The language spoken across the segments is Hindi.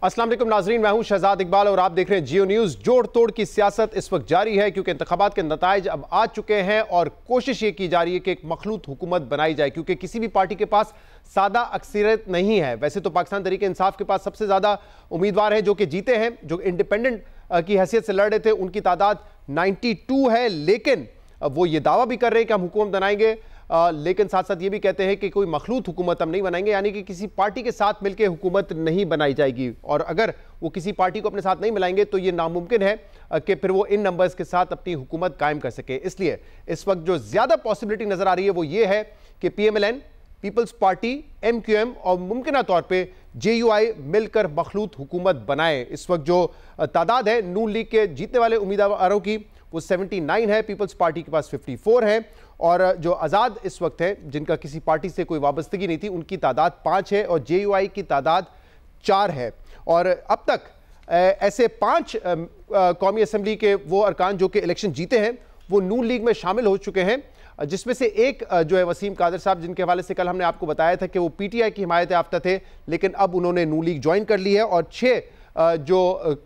अस्सलाम वालेकुम नाजरीन, मैं हूं शहजाद इकबाल और आप देख रहे हैं जियो न्यूज़। जोड़ तोड़ की सियासत इस वक्त जारी है क्योंकि इंतखाबात के नताइज अब आ चुके हैं और कोशिश ये की जा रही है कि एक मखलूत हुकूमत बनाई जाए क्योंकि किसी भी पार्टी के पास सादा अक्सरियत नहीं है। वैसे तो पाकिस्तान तहरीक इंसाफ के पास सबसे ज़्यादा उम्मीदवार हैं जो कि जीते हैं, जो इंडिपेंडेंट की हैसियत से लड़ रहे थे, उनकी तादाद 92 है। लेकिन वो ये दावा भी कर रहे हैं कि हम हुकूमत बनाएंगे, लेकिन साथ साथ ये भी कहते हैं कि कोई मखलूत हुकूमत हम नहीं बनाएंगे, यानी कि किसी पार्टी के साथ मिलकर हुकूमत नहीं बनाई जाएगी। और अगर वो किसी पार्टी को अपने साथ नहीं मिलाएंगे तो ये नामुमकिन है कि फिर वो इन नंबर्स के साथ अपनी हुकूमत कायम कर सके। इसलिए इस वक्त जो ज्यादा पॉसिबिलिटी नजर आ रही है वो ये है कि PMLN, पीपल्स पार्टी, MQM और मुमकिन तौर पर JUI मिलकर मखलूत हुकूमत बनाए। इस वक्त जो तादाद है नून लीग के जीतने वाले उम्मीदवारों की वो 79 है, पीपल्स पार्टी के पास 54 है और जो आज़ाद इस वक्त है जिनका किसी पार्टी से कोई वाबस्तगी नहीं थी उनकी तादाद 5 है और JUI की तादाद 4 है। और अब तक ऐसे 5 कौमी असम्बली के वो अरकान जो कि इलेक्शन जीते हैं वो नून लीग में शामिल हो चुके हैं, जिसमें से एक जो है वसीम कादर साहब, जिनके हवाले से कल हमने आपको बताया था कि वो PTI की हिमायत याफ्ता थे लेकिन अब उन्होंने नून लीग ज्वाइन कर ली है। और 6 जो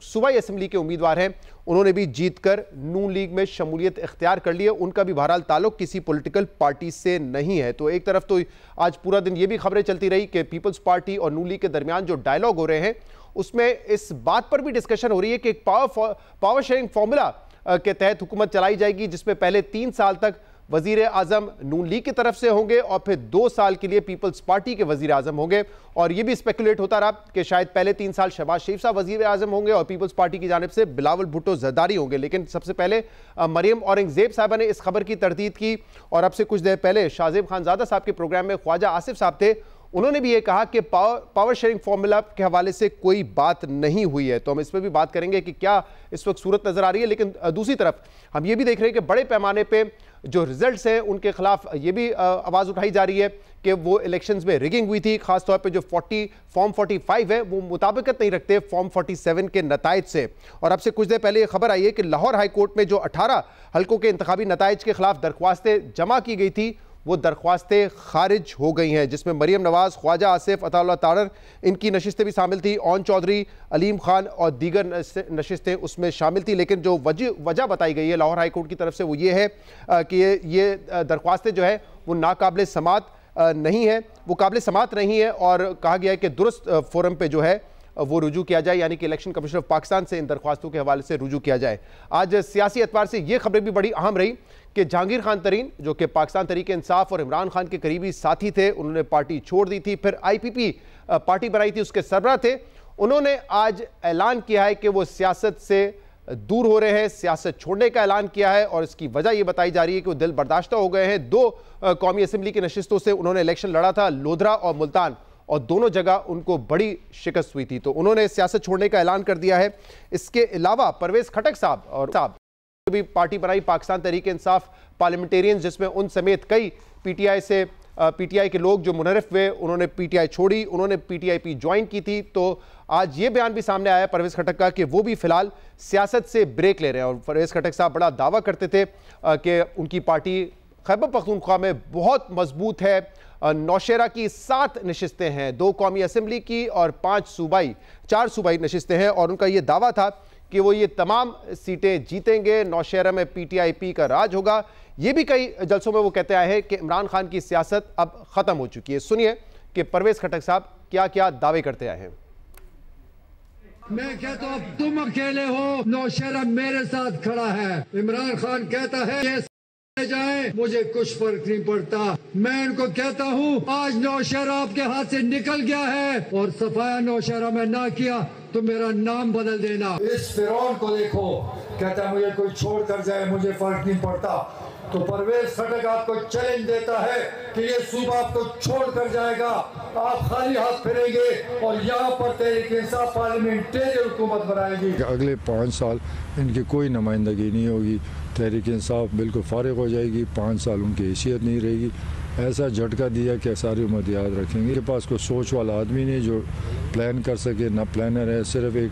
सूबाई असम्बली के उम्मीदवार हैं उन्होंने भी जीतकर नून लीग में शमूलियत इख्तियार कर ली है। उनका भी बहरहाल ताल्लुक किसी पॉलिटिकल पार्टी से नहीं है। तो एक तरफ तो आज पूरा दिन ये भी खबरें चलती रही कि पीपल्स पार्टी और नून लीग के दरमियान जो डायलॉग हो रहे हैं उसमें इस बात पर भी डिस्कशन हो रही है कि एक पावर शेयरिंग फॉर्मूला के तहत हुकूमत चलाई जाएगी जिसमें पहले 3 साल तक वजीर आजम नून लीग की तरफ से होंगे और फिर 2 साल के लिए पीपल्स पार्टी के वजीर आजम होंगे। और यह भी स्पेकुलेट होता रहा कि शायद पहले 3 साल शहबाज शरीफ साहब वजीर आजम होंगे और पीपल्स पार्टी की जानिब से बिलावल भुट्टो जरदारी होंगे। लेकिन सबसे पहले मरियम औरंगजेब साहबा ने इस खबर की तरदीद की और अब से कुछ देर पहले शाहजेब खानजादा साहब के प्रोग्राम में ख्वाजा आसिफ साहब थे, उन्होंने भी ये कहा कि पावर शेयरिंग फॉर्मूला के हवाले से कोई बात नहीं हुई है। तो हम इस पर भी बात करेंगे कि क्या इस वक्त सूरत नजर आ रही है। लेकिन दूसरी तरफ हम ये भी देख रहे हैं कि बड़े पैमाने पे जो रिजल्ट्स हैं उनके खिलाफ ये भी आवाज़ उठाई जा रही है कि वो इलेक्शंस में रिगिंग हुई थी। खासतौर पे जो फॉर्म 45 है वो मुताबिकत नहीं रखते फॉर्म 47 के नताइज से। और अब से कुछ देर पहले ये खबर आई है कि लाहौर हाई कोर्ट में जो 18 हल्कों के इंतखाबी नताइज के खिलाफ दरख्वास्तें जमा की गई थी वो दरख्वास्तें खारिज हो गई हैं, जिसमें मरियम नवाज, ख्वाजा आसिफ, अताउल्लाह तारर इनकी नशिस्तें भी शामिल थी, ओन चौधरी, अलीम खान और दीगर नशिस्तें उसमें शामिल थी। लेकिन जो वजह बताई गई है लाहौर हाई कोर्ट की तरफ से वो ये है कि ये दरख्वास्तें जो है वो नाकाबिल समात नहीं है, वो काबिल समात नहीं है और कहा गया है कि दुरुस्त फोरम पे जो है वो रुजू किया जाए, यानी कि इलेक्शन कमीशन ऑफ पाकिस्तान से इन दरख्वास्तों के हवाले से रुजू किया जाए। आज सियासी एतबार से ये खबरें भी बड़ी अहम रही कि जहांगीर खान तरीन जो कि पाकिस्तान तहरीक इंसाफ और इमरान खान के करीबी साथी थे, उन्होंने पार्टी छोड़ दी थी, फिर IPP पार्टी बनाई थी, उसके सरबराह थे, उन्होंने आज ऐलान किया है कि वो सियासत से दूर हो रहे हैं, सियासत छोड़ने का ऐलान किया है। और इसकी वजह यह बताई जा रही है कि वो दिल बर्दाश्ता हो गए हैं। 2 कौमी असम्बली की नशिस्तों से उन्होंने इलेक्शन लड़ा था, लोधरा और मुल्तान, और दोनों जगह उनको बड़ी शिकस्त हुई थी, तो उन्होंने सियासत छोड़ने का ऐलान कर दिया है। इसके अलावा परवेज खटक साहब भी पार्टी बनाई, पाकिस्तान तहरीक इंसाफ पार्लियामेंटेरियन, जिसमें उन समेत कई PTI के लोग जो मुनहरिफ हुए, उन्होंने PTI छोड़ी, उन्होंने PTIP ज्वाइन की थी। तो आज ये बयान भी सामने आया परवेज खटक का कि वो भी फिलहाल सियासत से ब्रेक ले रहे हैं। और परवेज खटक साहब बड़ा दावा करते थे कि उनकी पार्टी खैबर पख्तूनख्वा में बहुत मजबूत है, नौशेरा की 7 नशिस्तें हैं, 2 कौमी असम्बली की और 4 सूबाई नशिस्तें हैं। और उनका ये दावा था कि वो ये तमाम सीटें जीतेंगे, नौशेरा में PTIP का राज होगा। ये भी कई जलसों में वो कहते आए हैं कि इमरान खान की सियासत अब खत्म हो चुकी है। सुनिए कि परवेज खटक साहब क्या क्या दावे करते आए हैं। मैं कहता हूं अब तुम अकेले हो, नौशेरा मेरे साथ खड़ा है। इमरान खान कहता है जाए मुझे कुछ फर्क नहीं पड़ता। मैं उनको कहता हूँ आज नौशेरा आपके हाथ से निकल गया है और सफाया नौशेरा में ना किया तो मेरा नाम बदल देना। इस फिरौन को देखो, कहता है मुझे कोई छोड़ कर जाए मुझे फर्क नहीं पड़ता। तो परवेज खटक आपको चैलेंज देता है कि ये सूबा आपको छोड़ कर जाएगा, आप खाली हाथ फिरेंगे और यहाँ पर तहरीक इंसाफ पार्लियामेंटेरियन हुकूमत बनाएगी। अगले 5 साल इनकी कोई नुमाइंदगी नहीं होगी, तहरीक इंसाफ बिल्कुल फारिग हो जाएगी, 5 साल उनकी हैसियत नहीं रहेगी। ऐसा झटका दिया कि सारी उम्मत याद रखेंगे। के पास कोई सोच वाला आदमी नहीं जो प्लान कर सके, ना प्लानर है, सिर्फ एक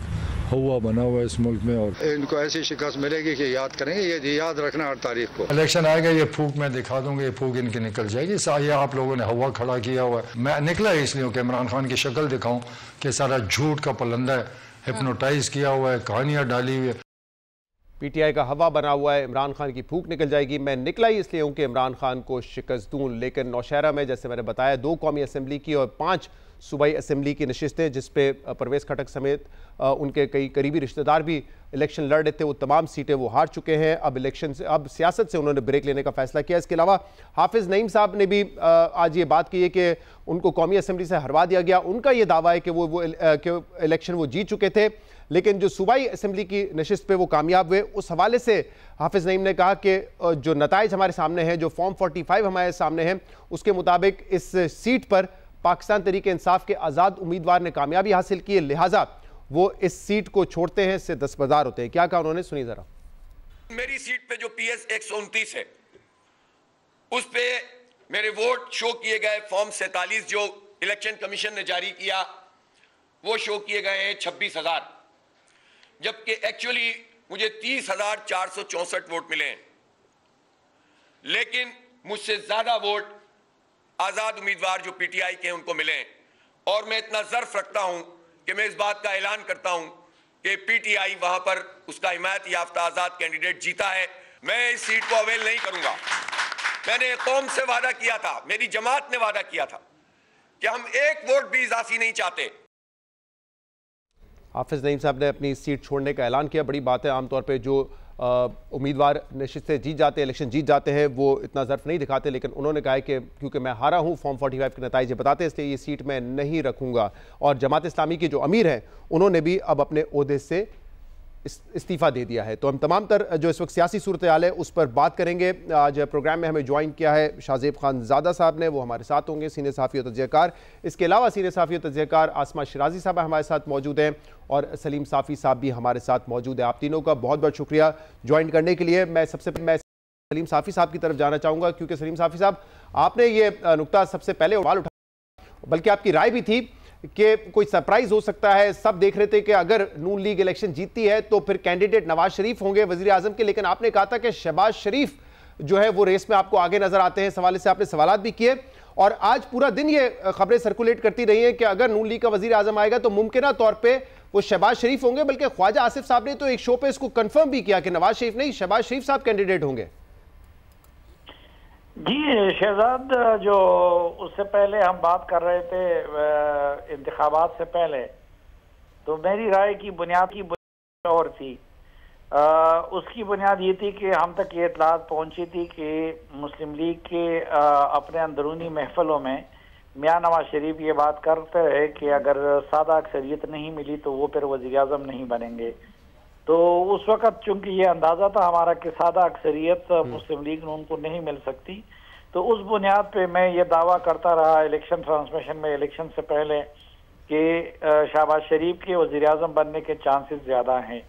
हुआ बना हुआ है इस मुल्क में। और इनको ऐसी शिकस्त मिलेगी कि याद करेंगे, ये याद रखना 8 तारीख को इलेक्शन आएगा, ये फूक मैं दिखा दूंगा, ये फूक इनकी निकल जाएगी। ये आप लोगों ने हवा खड़ा किया हुआ है। मैं निकला इसलिए कि इमरान खान की शक्ल दिखाऊं कि सारा झूठ का पलंदा है, हिप्नोटाइज किया हुआ है, कहानियां डाली हुई है। पीटीआई का हवा बना हुआ है, इमरान खान की फूक निकल जाएगी। मैं निकला ही इसलिए हूं कि इमरान खान को शिकस्त दूं। लेकिन नौशहरा में जैसे मैंने बताया 2 कौमी असम्बली की और 5 सूबाई असम्बली की नशिस्तें, जिस पे परवेज़ खटक समेत उनके कई करीबी रिश्तेदार भी इलेक्शन लड़ रहे थे, वो तमाम सीटें वो हार चुके हैं। अब सियासत से उन्होंने ब्रेक लेने का फैसला किया। इसके अलावा हाफिज़ नईम साहब ने भी आज ये बात की है कि उनको कौमी असम्बली से हरवा दिया गया। उनका ये दावा है कि वो इलेक्शन वो जीत चुके थे, लेकिन जो सूबाई असम्बली की नशिस्त पे वो कामयाब हुए। उस हवाले से हाफिज़ नईम ने कहा कि जो नताइज हमारे सामने हैं, जो फॉर्म 45 हमारे सामने हैं, उसके मुताबिक इस सीट पर पाकिस्तान तहरीक इंसाफ के आज़ाद उम्मीदवार ने कामयाबी हासिल की है, लिहाजा वो इस सीट को छोड़ते हैं, इससे दस्तबरदार होते हैं। क्या कहा उन्होंने, सुनिए जरा। मेरी सीट पे जो PS 129 है, उस पे मेरे वोट शो किए गए। फॉर्म 47 जो इलेक्शन कमीशन ने जारी किया, वो शो किए गए हैं 26,000, जबकि एक्चुअली मुझे 30,464 वोट मिले हैं। लेकिन मुझसे ज्यादा वोट आजाद उम्मीदवार जो PTI के हैं उनको मिले हैं। और मैं इतना ज़र्फ रखता हूं कि मैं इस बात का ऐलान करता हूं कि PTI वहां पर उसका हिमायत याफ्ता आजाद कैंडिडेट जीता है। मैं इस सीट को अवेल नहीं करूंगा। मैंने कौम से वादा किया था, मेरी जमात ने वादा किया था कि हम एक वोट भी इजाफी नहीं चाहते। हाफिज़ नईम साहब ने अपनी सीट छोड़ने का ऐलान किया। बड़ी बात है, आमतौर पे जो उम्मीदवार नशिस्तें जीत जाते हैं, इलेक्शन जीत जाते हैं, वो इतना ज़र्फ नहीं दिखाते। लेकिन उन्होंने कहा है कि क्योंकि मैं हारा हूं, फॉर्म 45 के नतीजे बताते हैं, इसलिए ये सीट मैं नहीं रखूंगा। और जमात इस्लामी के जो अमीर हैं, उन्होंने भी अब अपने ओहदे से इस्तीफ़ा दे दिया है। तो हम तमाम तर जो इस वक्त सियासी सूरत हाल है उस पर बात करेंगे। आज प्रोग्राम में हमें ज्वाइन किया है शाहजेब खान ज़ादा साहब ने, वो हमारे साथ होंगे, सीनियर सहाफ़ी और तजज़ियाकार। इसके अलावा सीनियर सहाफ़ी और तजज़ियाकार आसमा शिराजी साहब हमारे साथ मौजूद हैं और सलीम साफ़ी साहब भी हमारे साथ मौजूद है। आप तीनों का बहुत बहुत शुक्रिया ज्वाइन करने के लिए। मैं सलीम साफ़ी साहब की तरफ जाना चाहूँगा, क्योंकि सलीम साफ़ी साहब, आपने ये नुकता सबसे पहले सवाल उठाया, बल्कि आपकी राय भी थी कि कोई सरप्राइज हो सकता है। सब देख रहे थे कि अगर नून लीग इलेक्शन जीतती है तो फिर कैंडिडेट नवाज शरीफ होंगे वजीर आजम के, लेकिन आपने कहा था कि शहबाज शरीफ जो है वो रेस में आपको आगे नजर आते हैं। इस हवाले से आपने सवालात भी किए और आज पूरा दिन ये खबरें सर्कुलेट करती रही हैं कि अगर नून लीग का वजीर आजम आएगा तो मुमकिन तौर पर वो शहबाज शरीफ होंगे। बल्कि ख्वाजा आसिफ साहब ने तो एक शो पे इसको कंफर्म भी किया कि नवाज शरीफ नहीं, शहबाज शरीफ साहब कैंडिडेट होंगे। जी शहजाद, जो उससे पहले हम बात कर रहे थे इंतखाबात से पहले, तो मेरी राय की बुनियाद और थी। उसकी बुनियाद ये थी कि हम तक ये इत्तलात पहुंची थी कि मुस्लिम लीग के अपने अंदरूनी महफलों में मियां नवाज शरीफ ये बात करते रहे कि अगर सादा अक्सरियत नहीं मिली तो वो फिर वज़ीर आज़म नहीं बनेंगे। तो उस वक़्त चूंकि ये अंदाज़ा था हमारा कि सादा अक्सरियत मुस्लिम लीग नून को नहीं मिल सकती, तो उस बुनियाद पे मैं ये दावा करता रहा इलेक्शन ट्रांसमिशन में इलेक्शन से पहले कि शहबाज शरीफ के वज़ीर आज़म बनने के चांसेस ज़्यादा हैं।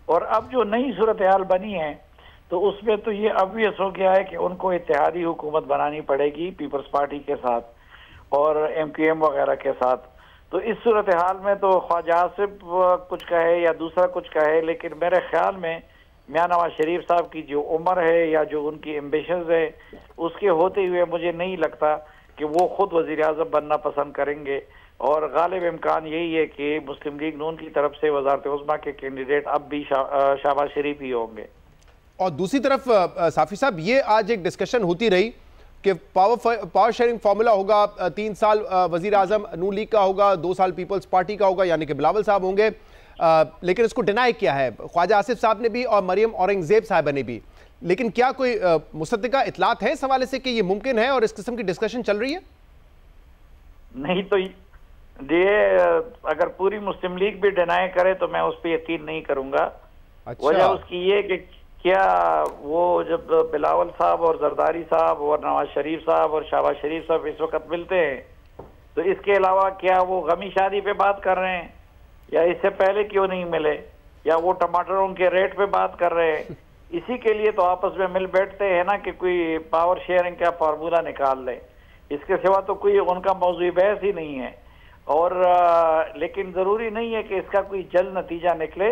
और अब जो नई सूरत हाल बनी है तो उसमें तो ये ऑब्वियस हो गया है कि उनको इत्तेहादी हुकूमत बनानी पड़ेगी पीपल्स पार्टी के साथ और MQM वगैरह के साथ। तो इस सूरत हाल में तो ख्वाजा आसिफ कुछ कहे या दूसरा कुछ कहे, लेकिन मेरे ख्याल में मियां नवाज शरीफ साहब की जो उम्र है या जो उनकी एम्बिशंस है, उसके होते हुए मुझे नहीं लगता कि वो खुद वज़ीर आज़म बनना पसंद करेंगे। और गालिब इम्कान यही है कि मुस्लिम लीग नून की तरफ से वज़ारत उज़्मा के कैंडिडेट अब भी शहबाज शरीफ ही होंगे। और दूसरी तरफ साफ़ी साहब, ये आज एक डिस्कशन होती रही कि पावर शेयरिंग फार्मूला होगा, 3 साल वज़ीर आज़म नून लीग का होगा, 2 साल पीपल्स पार्टी का होगा, यानी कि बिलावल साहब होंगे। लेकिन इसको डिनाई किया है ख्वाजा आसिफ साहब ने भी और मरियम औरंगजेब साहिबा ने भी। लेकिन क्या कोई मुसद्दिका इतलात है इस हवाले से कि ये मुमकिन है और इस किस्म की डिस्कशन चल रही है? नहीं, तो ये अगर पूरी मुस्लिम लीग भी डिनाई करे तो मैं उस पर यकीन नहीं करूंगा। अच्छा। वजह उसकी ये कि क्या वो जब बिलावल साहब और जरदारी साहब और नवाज शरीफ साहब और शहबाज शरीफ साहब इस वक्त मिलते हैं, तो इसके अलावा क्या वो गमी शादी पे बात कर रहे हैं या इससे पहले क्यों नहीं मिले, या वो टमाटरों के रेट पे बात कर रहे हैं? इसी के लिए तो आपस में मिल बैठते हैं ना कि कोई पावर शेयरिंग का फार्मूला निकाल ले। इसके सिवा तो कोई उनका मौजूद बहस ही नहीं है। और लेकिन जरूरी नहीं है कि इसका कोई जल्द नतीजा निकले,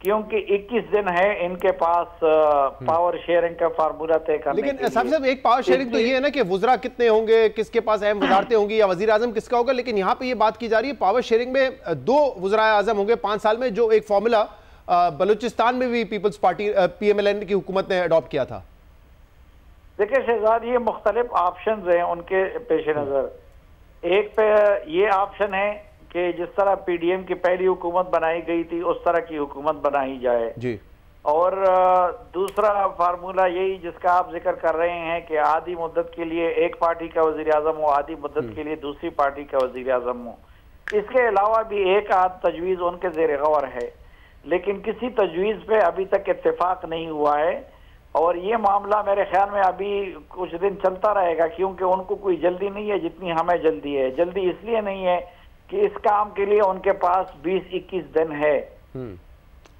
क्योंकि 21 दिन है इनके पास पावर शेयरिंग का फार्मूला तय करने के लिए। लेकिन साहब एक पावर शेयरिंग तो ये है ना कि वुज़रा कितने होंगे, किसके पास अहम वजारतें होंगी या वजीर आजम किसका होगा, लेकिन यहाँ पे ये बात की जा रही है पावर शेयरिंग में 2 वुज़रा आजम होंगे 5 साल में, जो एक फॉर्मूला बलूचिस्तान में भी पीपल्स पार्टी PMLN की हुकूमत ने अडॉप्ट किया था। देखिए शहजाद, ये मुख्तलिफ ऑप्शन हैं उनके पेश नजर। एक पे ये ऑप्शन है कि जिस तरह PDM की पहली हुकूमत बनाई गई थी उस तरह की हुकूमत बनाई जाए जी। और दूसरा फार्मूला यही जिसका आप जिक्र कर रहे हैं कि आधी मुद्दत के लिए एक पार्टी का वजीर आजम हो, आधी मुद्दत के लिए दूसरी पार्टी का वजीर आजम हो। इसके अलावा भी एक आध तजवीज़ उनके ज़ेर गौर है, लेकिन किसी तजवीज़ पे अभी तक इत्तेफाक नहीं हुआ है। और ये मामला मेरे ख्याल में अभी कुछ दिन चलता रहेगा, क्योंकि उनको कोई जल्दी नहीं है जितनी हमें जल्दी है। जल्दी इसलिए नहीं है कि इस काम के लिए उनके पास 20-21 दिन है।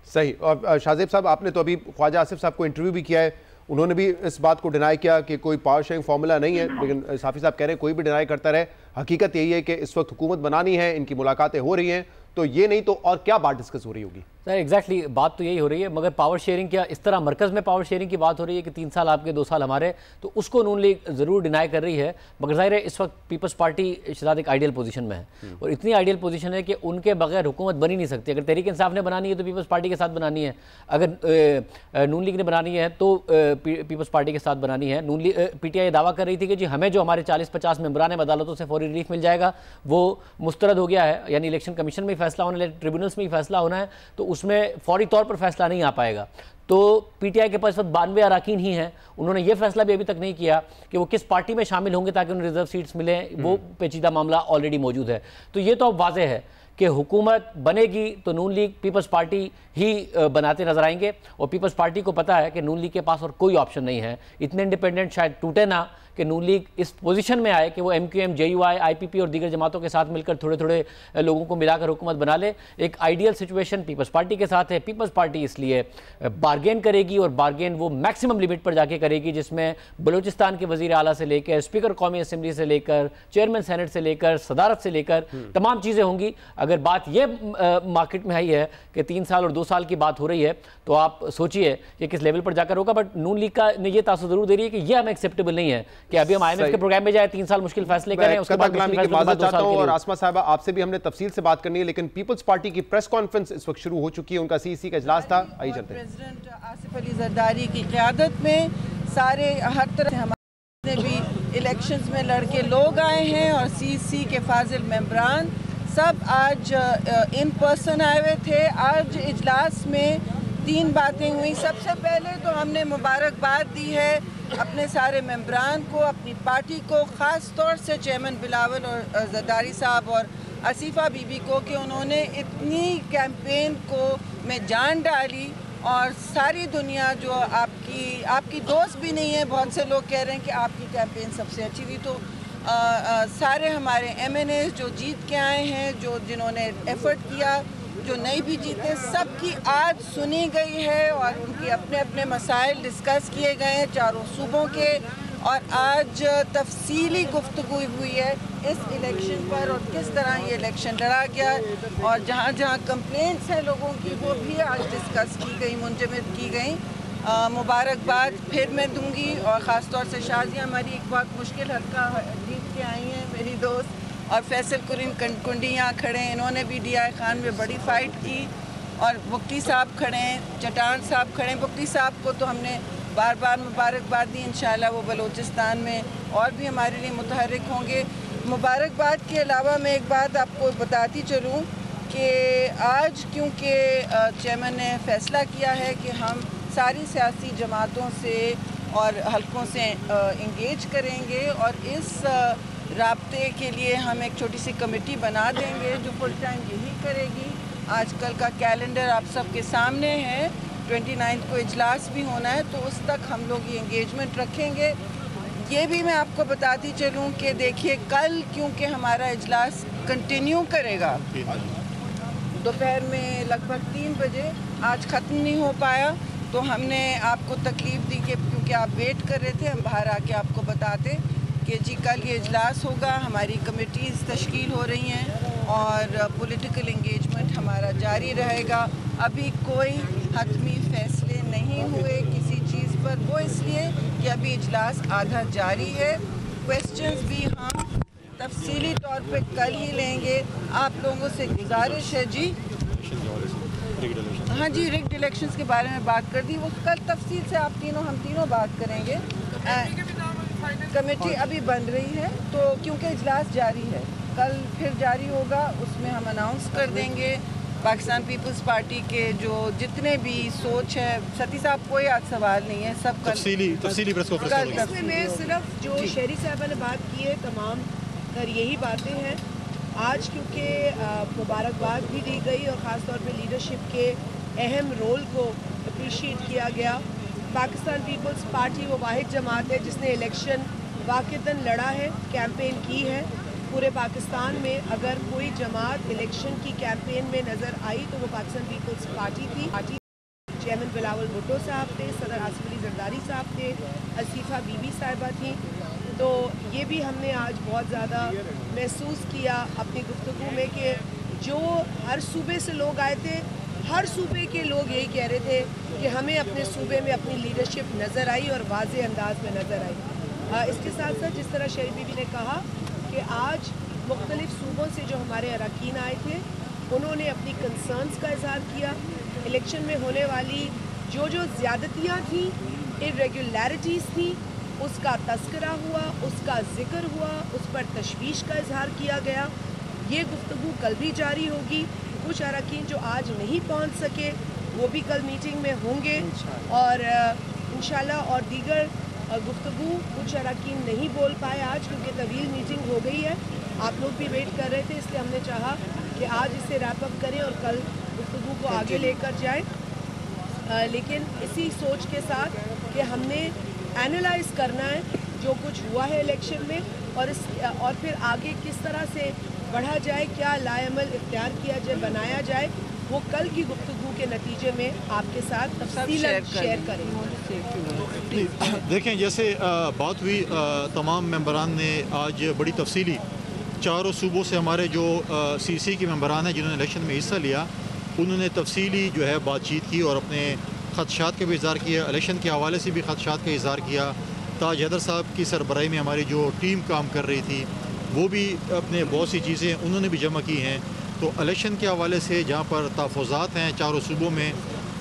सही। और शाहजेब साहब, आपने तो अभी ख्वाजा आसिफ साहब को इंटरव्यू भी किया है, उन्होंने भी इस बात को डिनाई किया कि कोई पावर शेयरिंग फार्मूला नहीं है, लेकिन साफी साहब कह रहे हैं कोई भी डिनाई करता रहे, हकीकत यही है कि इस वक्त हुकूमत बनानी है, इनकी मुलाकातें हो रही हैं, तो ये नहीं तो और क्या बात डिस्कस हो रही होगी? सर एग्जैक्टली बात तो यही हो रही है, मगर पावर शेयरिंग क्या इस तरह मरकज़ में पावर शेयरिंग की बात हो रही है कि 3 साल आपके 2 साल हमारे, तो उसको नून लीग ज़रूर डिनाई कर रही है। मगर जाहिर है इस वक्त पीपल्स पार्टी शहजाद एक आइडियल पोजीशन में है, और इतनी आइडियल पोजीशन है कि उनके बगैर हुकूमत बनी नहीं सकती। अगर तहरीक इंसाफ ने बनानी है तो पीपल्स पार्टी के साथ बनानी है, अगर नून लीग ने बनानी है तो पीपल्स पार्टी के साथ बनानी है। नून लीग PTI दावा कर रही थी कि जी हमें जो हमारे 40-50 मेंबरान अदालतों से फौरी रिलीफ मिल जाएगा वो मुस्तरद हो गया है, यानी इलेक्शन कमीशन में ही फैसला होना है, ट्रिब्यूनल्स में ही फैसला होना है, तो उसमें फौरी तौर पर फैसला नहीं आ पाएगा। तो PTI के पास 92 अराकीन ही हैं, उन्होंने ये फैसला भी अभी तक नहीं किया कि वो किस पार्टी में शामिल होंगे ताकि उन्हें रिजर्व सीट्स मिलें, वो पेचीदा मामला ऑलरेडी मौजूद है। तो ये तो अब वाज़ेह है कि हुकूमत बनेगी तो नून लीग पीपल्स पार्टी ही बनाते नजर आएंगे, और पीपल्स पार्टी को पता है कि नून लीग के पास और कोई ऑप्शन नहीं है। इतने इंडिपेंडेंट शायद टूटे ना कि नून लीग इस पोजीशन में आए कि वो MQM, JUI, IPP और दीगर जमातों के साथ मिलकर थोड़े थोड़े लोगों को मिलाकर हुकूमत बना ले। एक आइडियल सिचुएशन पीपल्स पार्टी के साथ है। पीपल्स पार्टी इसलिए बारगेन करेगी, और बारगेन वो मैक्सिमम लिमिट पर जाके करेगी, जिसमें बलूचिस्तान के वजीर आला से लेकर स्पीकर कौमी असम्बली से लेकर चेयरमैन सेनेट से लेकर सदारत से लेकर तमाम चीज़ें होंगी। अगर बात यह मार्केट में आई है कि 3 साल और 2 साल की बात हो रही है, तो आप सोचिए कि किस लेवल पर जाकर होगा। बट नून लीग का ने यह तासुर जरूर दे रही है कि यह हमें एक्सेप्टेबल नहीं है कि अभी हम IMF के प्रोग्राम में जाए, 3 साल मुश्किल फैसले करें, उसके बाद चाहता हूं। और आसमा साहबा, आपसे भी हमने तफसील से बात करनी है, लेकिन पीपल्स पार्टी की प्रेस कॉन्फ्रेंस इस वक्त शुरू हो चुकी है, उनका CEC का इजलास था, आइए चलते हैं। प्रेसिडेंट आसिफ अली जरदारी की क़यादत में सारे हर तरह से हमारे भी इलेक्शंस में लड़के लोग आए हैं, और CEC के फाजिल मेंबरान सब आज इन पर्सन आए हुए थे। आज इजलास में 3 बातें हुई। सबसे पहले तो हमने मुबारकबाद दी है अपने सारे मेंबरान को, अपनी पार्टी को, ख़ास तौर से चेयरमैन बिलावल और जरदारी साहब और आसिफा बीबी को, कि उन्होंने इतनी कैंपेन को में जान डाली, और सारी दुनिया जो आपकी दोस्त भी नहीं है, बहुत से लोग कह रहे हैं कि आपकी कैंपेन सबसे अच्छी हुई। तो सारे हमारे MNAs जो जीत के आए हैं, जिन्होंने एफर्ट किया, जो नहीं भी जीते, सबकी आज सुनी गई है, और उनके अपने अपने मसाइल डिस्कस किए गए हैं चारों सूबों के, और आज तफसीली गुफ्तगू हुई है इस इलेक्शन पर और किस तरह ये इलेक्शन लड़ा गया, और जहाँ जहाँ कंप्लेंट्स हैं लोगों की वो भी आज डिस्कस की गई, मुंजमद की गई। मुबारकबाद फिर मैं दूंगी, और ख़ास तौर से शाजिया हमारी एक बहुत मुश्किल हल्का जीत के आई हैं मेरी दोस्त, और फैसल कुरीन कुंडी यहाँ खड़े हैं, इन्होंने भी DI खान में बड़ी फ़ाइट की, और बुख्ती साहब खड़े हैं, चटान साहब खड़े हैं। बुख्ती साहब को तो हमने बार बार मुबारकबाद दी, इंशाल्लाह वो बलूचिस्तान में और भी हमारे लिए मुतहर्रिक होंगे। मुबारकबाद के अलावा मैं एक बात आपको बताती चलूँ कि आज क्योंकि चेयरमैन ने फ़ैसला किया है कि हम सारी सियासी जमातों से और हलकों से इंगेज करेंगे, और इस राब्ते के लिए हम एक छोटी सी कमेटी बना देंगे जो फुल टाइम यही करेगी। आजकल का कैलेंडर आप सबके सामने है, 29 को इजलास भी होना है, तो उस तक हम लोग ये इंगेजमेंट रखेंगे। ये भी मैं आपको बताती चलूँ कि देखिए कल क्योंकि हमारा इजलास कंटिन्यू करेगा, दोपहर में लगभग 3 बजे, आज ख़त्म नहीं हो पाया, तो हमने आपको तकलीफ़ दी कि क्योंकि आप वेट कर रहे थे, हम बाहर आके आपको बताते कि जी कल ये इजलास होगा, हमारी कमेटीज़ तश्कील हो रही हैं, और पॉलिटिकल एंगेजमेंट हमारा जारी रहेगा। अभी कोई हतमी फैसले नहीं हुए किसी चीज़ पर, वो इसलिए कि अभी इजलास आधा जारी है। क्वेश्चंस भी हम तफसीली तौर पे कल ही लेंगे। आप लोगों से गुजारिश है जी, हाँ जी, रिग्ड इलेक्शंस के बारे में बात कर दी, वो कल तफसील से हम तीनों बात करेंगे। कमेटी अभी बन रही है तो क्योंकि इजलास जारी है, कल फिर जारी होगा, उसमें हम अनाउंस कर देंगे। पाकिस्तान पीपल्स पार्टी के जो जितने भी सोच है, सती साहब कोई आज सवाल नहीं है, सब तफसीली प्रेस कॉन्फ्रेंस इसमें मैं सिर्फ जो शहरी साहबा ने बात की है तमाम कर यही बातें हैं। आज क्योंकि मुबारकबाद भी दी गई और ख़ास तौर पे लीडरशिप के अहम रोल को अप्रिशिएट किया गया। पाकिस्तान पीपल्स पार्टी वो वाहिद जमात है जिसने इलेक्शन वाक़ितन लड़ा है, कैंपेन की है। पूरे पाकिस्तान में अगर कोई जमात इलेक्शन की कैंपेन में नज़र आई तो वो पाकिस्तान पीपल्स पार्टी थी। चेयरमैन बिलावल भुट्टो साहब थे, सदर आसिफ अली जरदारी साहब थे, असीफ़ा बीबी साहिबा थी। तो ये भी हमने आज बहुत ज़्यादा महसूस किया अपनी गुफ्तगू में कि जो हर सूबे से लोग आए थे, हर सूबे के लोग यही कह रहे थे कि हमें अपने सूबे में अपनी लीडरशिप नज़र आई और वाज़े अंदाज में नज़र आई। इसके साथ साथ जिस तरह शरीफ बीबी ने कहा कि आज मुख्तलिफ़ सूबों से जो हमारे अरकान आए थे उन्होंने अपनी कंसर्न्स का इज़हार किया। इलेक्शन में होने वाली जो ज़्यादतियाँ थी, इरेगुलरिटीज़ थी, उसका तस्करा हुआ, उसका ज़िक्र हुआ, उस पर तशवीश का इज़हार किया गया। ये गुफ्तगू कल भी जारी होगी। कुछ अरकान जो आज नहीं पहुंच सके वो भी कल मीटिंग में होंगे और इंशाल्लाह और दीगर गुफ्तगू कुछ अरकान नहीं बोल पाए आज क्योंकि तवील मीटिंग हो गई है। आप लोग भी वेट कर रहे थे, इसलिए हमने चाहा कि आज इसे रैप अप करें और कल गुफ्तगू को आगे लेकर जाएं। लेकिन इसी सोच के साथ कि हमने एनालाइज़ करना है जो कुछ हुआ है इलेक्शन में और फिर आगे किस तरह से बढ़ा जाए, क्या लाएमल इख्तियार किया जाए, बनाया जाए, वो कल की गुफ्तगू के नतीजे में आपके साथ तफसीलन शेयर करेंगे। देखें, जैसे बात हुई, तमाम मेंबरान ने आज बड़ी तफसीली चारों सूबों से हमारे जो सीसी के मेंबरान हैं जिन्होंने इलेक्शन में हिस्सा लिया, उन्होंने तफसीली जो है बातचीत की और अपने खदशात का भी इज़हार किया। इलेक्शन के हवाले से भी खदशात का इज़हार किया। ताज हैदर साहब की सरबराही में हमारी जो टीम काम कर रही थी वो भी अपने बहुत सी चीज़ें उन्होंने भी जमा की हैं। तो इलेक्शन के हवाले से जहाँ पर तहफ़्फ़ुज़ात हैं चारों सूबों में,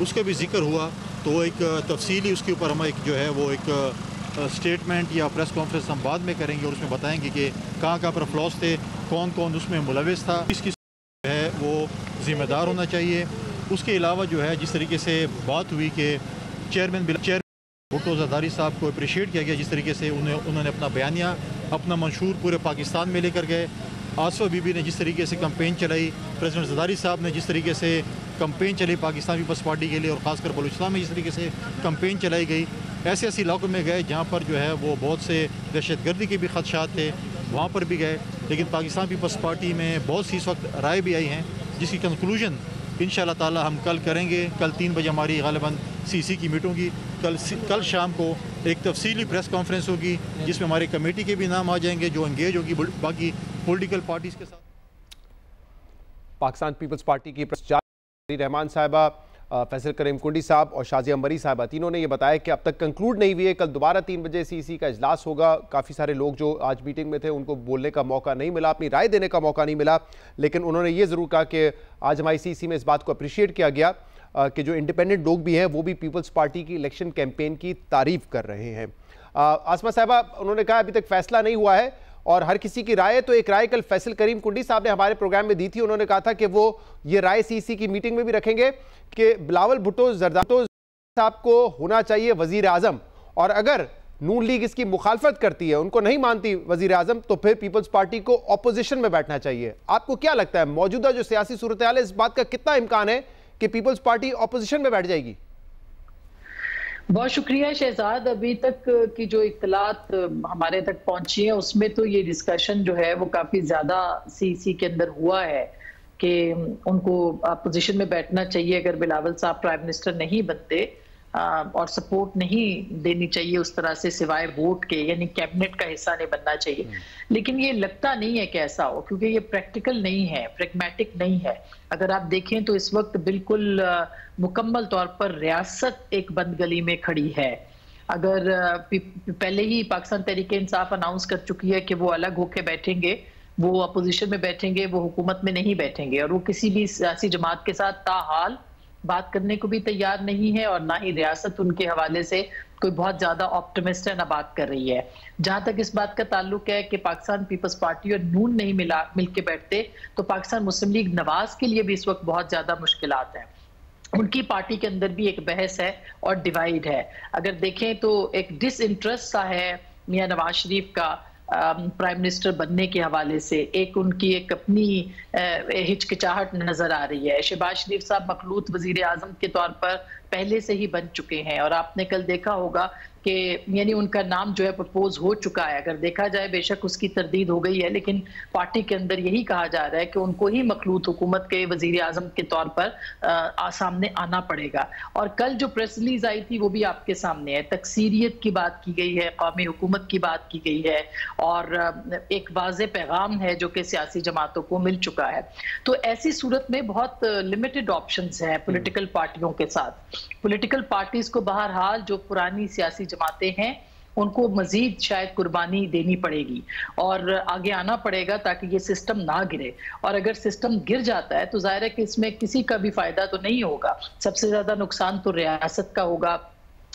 उसका भी जिक्र हुआ। तो एक तफसीली उसके ऊपर हम एक जो है वो एक स्टेटमेंट या प्रेस कॉन्फ्रेंस हम बाद में करेंगे और उसमें बताएंगे कि कहाँ पर फ्लॉस थे, कौन कौन उसमें मुलविस था, किस है वो ज़िम्मेदार होना चाहिए। उसके अलावा जो है जिस तरीके से बात हुई कि चेयरमैन भुट्टो जरदारी साहब को अप्रिशिएट किया गया, जिस तरीके से उन्होंने अपना बयानिया अपना मंशूर पूरे पाकिस्तान में लेकर गए। आसफ़ा बीबी ने जिस तरीके से कैंपेन चलाई, प्रेसिडेंट जरदारी साहब ने जिस तरीके से कैंपेन चलाई पाकिस्तान पीपल्स पार्टी के लिए और ख़ासकर बलूचिस्तान में जिस तरीके से कैंपेन चलाई गई, ऐसे ऐसे इलाकों में गए जहाँ पर जो है वो बहुत से दहशतगर्दी के भी खदशात थे, वहाँ पर भी गए। लेकिन पाकिस्तान पीपल्स पार्टी में बहुत सी इस वक्त राय भी आई हैं जिसकी कंक्लूजन इंशाअल्लाह ताला हम कल करेंगे। कल 3 बजे हमारी गालिबन सीसी की मीटिंग होगी। कल शाम को एक तफसीली प्रेस कॉन्फ्रेंस होगी जिसमें हमारी कमेटी के भी नाम आ जाएंगे जो एंगेज होगी बाकी पॉलिटिकल पार्टीज़ के साथ। पाकिस्तान पीपल्स पार्टी की रहमान साहिबा, फैसल करीम कुंडी साहब और शाजिया मरी साहिबा तीनों ने यह बताया कि अब तक कंक्लूड नहीं हुई है। कल दोबारा 3 बजे सीसी का इजलास होगा। काफ़ी सारे लोग जो आज मीटिंग में थे उनको बोलने का मौका नहीं मिला, अपनी राय देने का मौका नहीं मिला, लेकिन उन्होंने ये ज़रूर कहा कि आज हमारी सीसी में इस बात को अप्रिशिएट किया गया कि जो इंडिपेंडेंट लोग भी हैं वो भी पीपल्स पार्टी की इलेक्शन कैंपेन की तारीफ कर रहे हैं। आसमा साहिबा, उन्होंने कहा अभी तक फैसला नहीं हुआ है और हर किसी की राय है, तो एक राय कल फैसल करीम कुंडी साहब ने हमारे प्रोग्राम में दी थी। उन्होंने कहा था कि वो ये राय सीसी की मीटिंग में भी रखेंगे कि बिलावल भुट्टो जरदारी साहब को होना चाहिए वजीर आजम, और अगर नून लीग इसकी मुखालफत करती है, उनको नहीं मानती वजीर आजम, तो फिर पीपल्स पार्टी को ऑपोजिशन में बैठना चाहिए। आपको क्या लगता है मौजूदा जो सियासी सूरत हाल है, इस बात का कितना इम्कान है कि पीपल्स पार्टी ऑपोजिशन में बैठ जाएगी? बहुत शुक्रिया शहजाद। अभी तक की जो इत्तलात हमारे तक पहुंची है उसमें तो ये डिस्कशन जो है वो काफ़ी ज़्यादा सीसी के अंदर हुआ है कि उनको अपोजिशन में बैठना चाहिए अगर बिलावल साहब प्राइम मिनिस्टर नहीं बनते। और सपोर्ट नहीं देनी चाहिए उस तरह से सिवाय वोट के, यानी कैबिनेट का हिस्सा नहीं बनना चाहिए। लेकिन ये लगता नहीं है कि ऐसा हो, क्योंकि ये प्रैक्टिकल नहीं है, प्रैग्मेटिक नहीं है। अगर आप देखें तो इस वक्त बिल्कुल मुकम्मल तौर पर रियासत एक बंद गली में खड़ी है। अगर पहले ही पाकिस्तान तहरीक इंसाफ अनाउंस कर चुकी है कि वो अलग होके बैठेंगे, वो अपोजिशन में बैठेंगे, वो हुकूमत में नहीं बैठेंगे, और वो किसी भी सियासी जमात के साथ ताहाल बात करने को भी तैयार नहीं है, और ना ही रियासत उनके हवाले से कोई बहुत ज्यादा ऑप्टिमिस्ट है, ना बात कर रही है। जहां तक इस बात का ताल्लुक है कि पाकिस्तान पीपल्स पार्टी और नून नहीं मिल के बैठते, तो पाकिस्तान मुस्लिम लीग नवाज के लिए भी इस वक्त बहुत ज्यादा मुश्किलात हैं। उनकी पार्टी के अंदर भी एक बहस है और डिवाइड है। अगर देखें तो एक डिसइंटरेस्ट सा है मियां नवाज शरीफ का प्राइम मिनिस्टर बनने के हवाले से, एक उनकी एक अपनी हिचकिचाहट नजर आ रही है। शहबाज शरीफ साहब मखलूत वजीर आजम के तौर पर पहले से ही बन चुके हैं, और आपने कल देखा होगा कि यानी उनका नाम जो है प्रपोज हो चुका है। अगर देखा जाए बेशक उसकी तरदीद हो गई है, लेकिन पार्टी के अंदर यही कहा जा रहा है कि उनको ही मखलूत हुकूमत के वजीर आजम के तौर पर सामने आना पड़ेगा। और कल जो प्रेस रिलीज आई थी वो भी आपके सामने है, तकसीरियत की बात की गई है, कौमी हुकूमत की बात की गई है, और एक वाज़े पैगाम है जो कि सियासी जमातों को मिल चुका है। तो ऐसी सूरत में बहुत लिमिटेड ऑप्शंस हैं पॉलिटिकल पार्टियों के साथ। पॉलिटिकल पार्टीज को बहरहाल जो पुरानी सियासी जमातें हैं उनको मजीद शायद कुर्बानी देनी पड़ेगी और आगे आना पड़ेगा ताकि ये सिस्टम ना गिरे। और अगर सिस्टम गिर जाता है तो जाहिर है कि इसमें किसी का भी फायदा तो नहीं होगा। सबसे ज्यादा नुकसान तो रियासत का होगा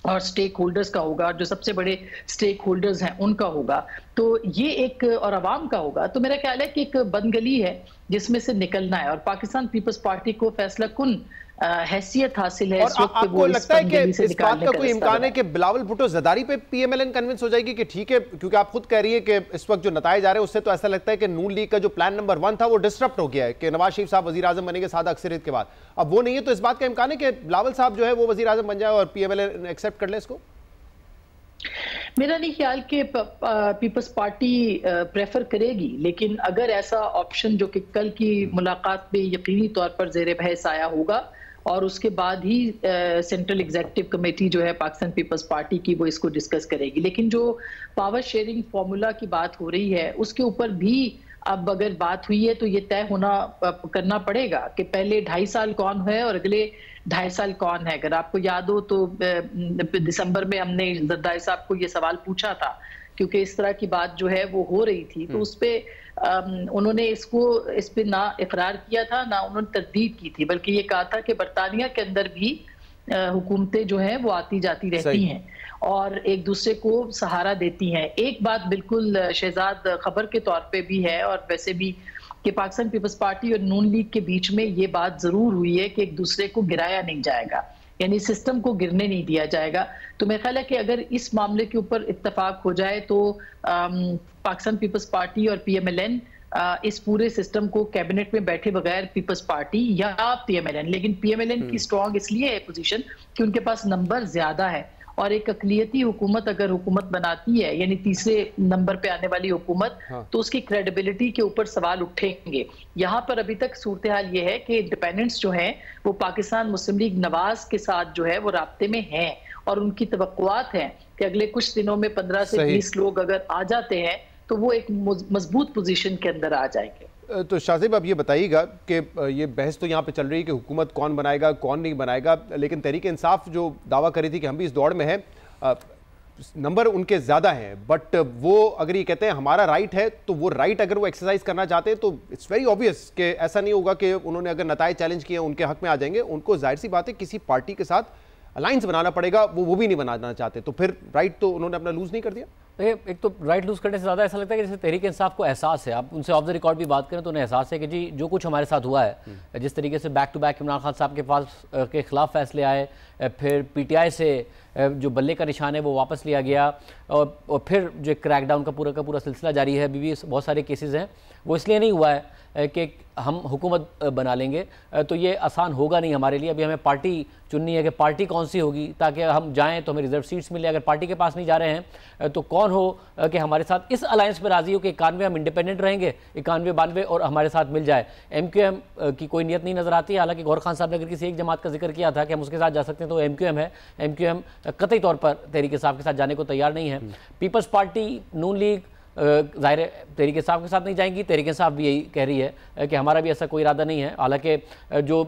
और स्टेक होल्डर्स का होगा, जो सबसे बड़े स्टेक होल्डर्स हैं उनका होगा, तो ये एक और आवाम का होगा। तो मेरा ख्याल है कि एक बंदगली है जिसमें से निकलना है, और पाकिस्तान पीपल्स पार्टी को फैसला कुन हैसियत हासिल है। और आपको लगता है कि इस बात का कोई इम्कान है कि बिलावल भुट्टो ज़रदारी पे पीएमएलएन कन्विंस हो जाएगी कि ठीक है, क्योंकि आप खुद कह रही है कि इस वक्त जो नताइज आ रहे हैं उससे तो ऐसा लगता है कि नून लीग का जो प्लान नंबर 1 था वो डिस्टरप्ट हो गया है कि नवाज शरीफ साहब वजीर आजम बनेंगे सादा अक्सरियत के बाद। अब वो नहीं है, तो इस बात का इम्कान है कि बिलावल साहब जो है वो वजीर आजम बन जाए और पीएमएलएन एक्सेप्ट कर ले इसको? मेरा नहीं ख्याल कि पीपल्स पार्टी प्रेफर करेगी, लेकिन अगर ऐसा ऑप्शन जो कि कल की मुलाकात में यकीनी तौर पर ज़ेर बहस आया होगा और उसके बाद ही सेंट्रल एग्जीक्यूटिव कमेटी जो है पाकिस्तान पीपल्स पार्टी की वो इसको डिस्कस करेगी। लेकिन जो पावर शेयरिंग फॉर्मूला की बात हो रही है उसके ऊपर भी अब अगर बात हुई है तो ये तय करना पड़ेगा कि पहले 2.5 साल कौन है और अगले 2.5 साल कौन है। अगर आपको याद हो तो दिसंबर में हमने जरदारी साहब को ये सवाल पूछा था, क्योंकि इस तरह की बात जो है वो हो रही थी, तो उस पर उन्होंने इस पे ना इकरार किया था ना उन्होंने तरदीद की थी, बल्कि ये कहा था कि बरतानिया के अंदर भी हुकूमतें जो हैं वो आती जाती रहती हैं और एक दूसरे को सहारा देती हैं। एक बात बिल्कुल शहजाद खबर के तौर पे भी है और वैसे भी कि पाकिस्तान पीपल्स पार्टी और नून लीग के बीच में ये बात जरूर हुई है कि एक दूसरे को गिराया नहीं जाएगा, यानी सिस्टम को गिरने नहीं दिया जाएगा। तो मेरा ख्याल है कि अगर इस मामले के ऊपर इत्तेफाक हो जाए तो पाकिस्तान पीपल्स पार्टी और पीएमएलएन इस पूरे सिस्टम को कैबिनेट में बैठे बगैर पीपल्स पार्टी या पीएमएलएन, लेकिन पीएमएलएन की स्ट्रॉन्ग इसलिए है पोजीशन कि उनके पास नंबर ज्यादा है और एक अकलियती हुकूमत अगर हुकूमत बनाती है, यानी तीसरे नंबर पे आने वाली हुकूमत, तो उसकी क्रेडिबिलिटी के ऊपर सवाल उठेंगे। यहाँ पर अभी तक सूरत हाल ये है कि इंडिपेंडेंट्स जो हैं वो पाकिस्तान मुस्लिम लीग नवाज के साथ जो है वो राब्ते में हैं और उनकी तवक्कुआत हैं कि अगले कुछ दिनों में 15 से 20 लोग अगर आ जाते हैं तो वो एक मजबूत पोजीशन के अंदर आ जाएंगे। तो शाहज़ेब अब ये बताइएगा कि ये बहस तो यहाँ पे चल रही है कि हुकूमत कौन बनाएगा कौन नहीं बनाएगा, लेकिन तहरीक इंसाफ जो दावा करी थी कि हम भी इस दौड़ में हैं, नंबर उनके ज़्यादा हैं, बट वो अगर ये कहते हैं हमारा राइट है तो वो राइट अगर वो एक्सरसाइज करना चाहते हैं तो इट्स वेरी ऑब्वियस कि ऐसा नहीं होगा कि उन्होंने अगर नताए चैलेंज किए उनके हक में आ जाएंगे। उनको जाहिर सी बात है किसी पार्टी के साथ अलायंस बनाना पड़ेगा, वो भी नहीं बनाना चाहते, तो फिर राइट तो उन्होंने अपना लूज नहीं कर दिया। एक तो राइट लूज करने से ज़्यादा ऐसा लगता है कि जैसे तहरीक इंसाफ को एहसास है, आप उनसे ऑफ द रिकॉर्ड भी बात करें तो उन्हें एहसास है कि जी जो कुछ हमारे साथ हुआ है, जिस तरीके से back to back Imran Khan साहब के पास के खिलाफ फैसले आए, फिर पीटीआई से जो बल्ले का निशान है वो वापस लिया गया और फिर जो क्रैकडाउन का पूरा सिलसिला जारी है, अभी भी बहुत सारे केसेस हैं, वो इसलिए नहीं हुआ है कि हम हुकूमत बना लेंगे तो ये आसान होगा नहीं हमारे लिए। अभी हमें पार्टी चुननी है कि पार्टी कौन सी होगी ताकि हम जाएं तो हमें रिजर्व सीट्स मिले। अगर पार्टी के पास नहीं जा रहे हैं तो कौन कौन हो कि हमारे साथ इस अलायंस में राजी हो कि 91 हम इंडिपेंडेंट रहेंगे, 91, 92 और हमारे साथ मिल जाए। MQM की कोई नीयत नहीं नजर आती है। हालांकि गौर खान साहब ने अगर किसी एक जमात का जिक्र किया था कि हम उसके साथ जा सकते हैं तो MQM है। MQM कतई तौर पर तहरीक इंसाफ के साथ जाने को तैयार नहीं है। पीपल्स पार्टी, नून लीग ज़ाहिर है तहरीक इंसाफ के साथ नहीं जाएंगी। तहरीक इंसाफ भी यही कह रही है कि हमारा भी ऐसा कोई इरादा नहीं है। हालांकि जो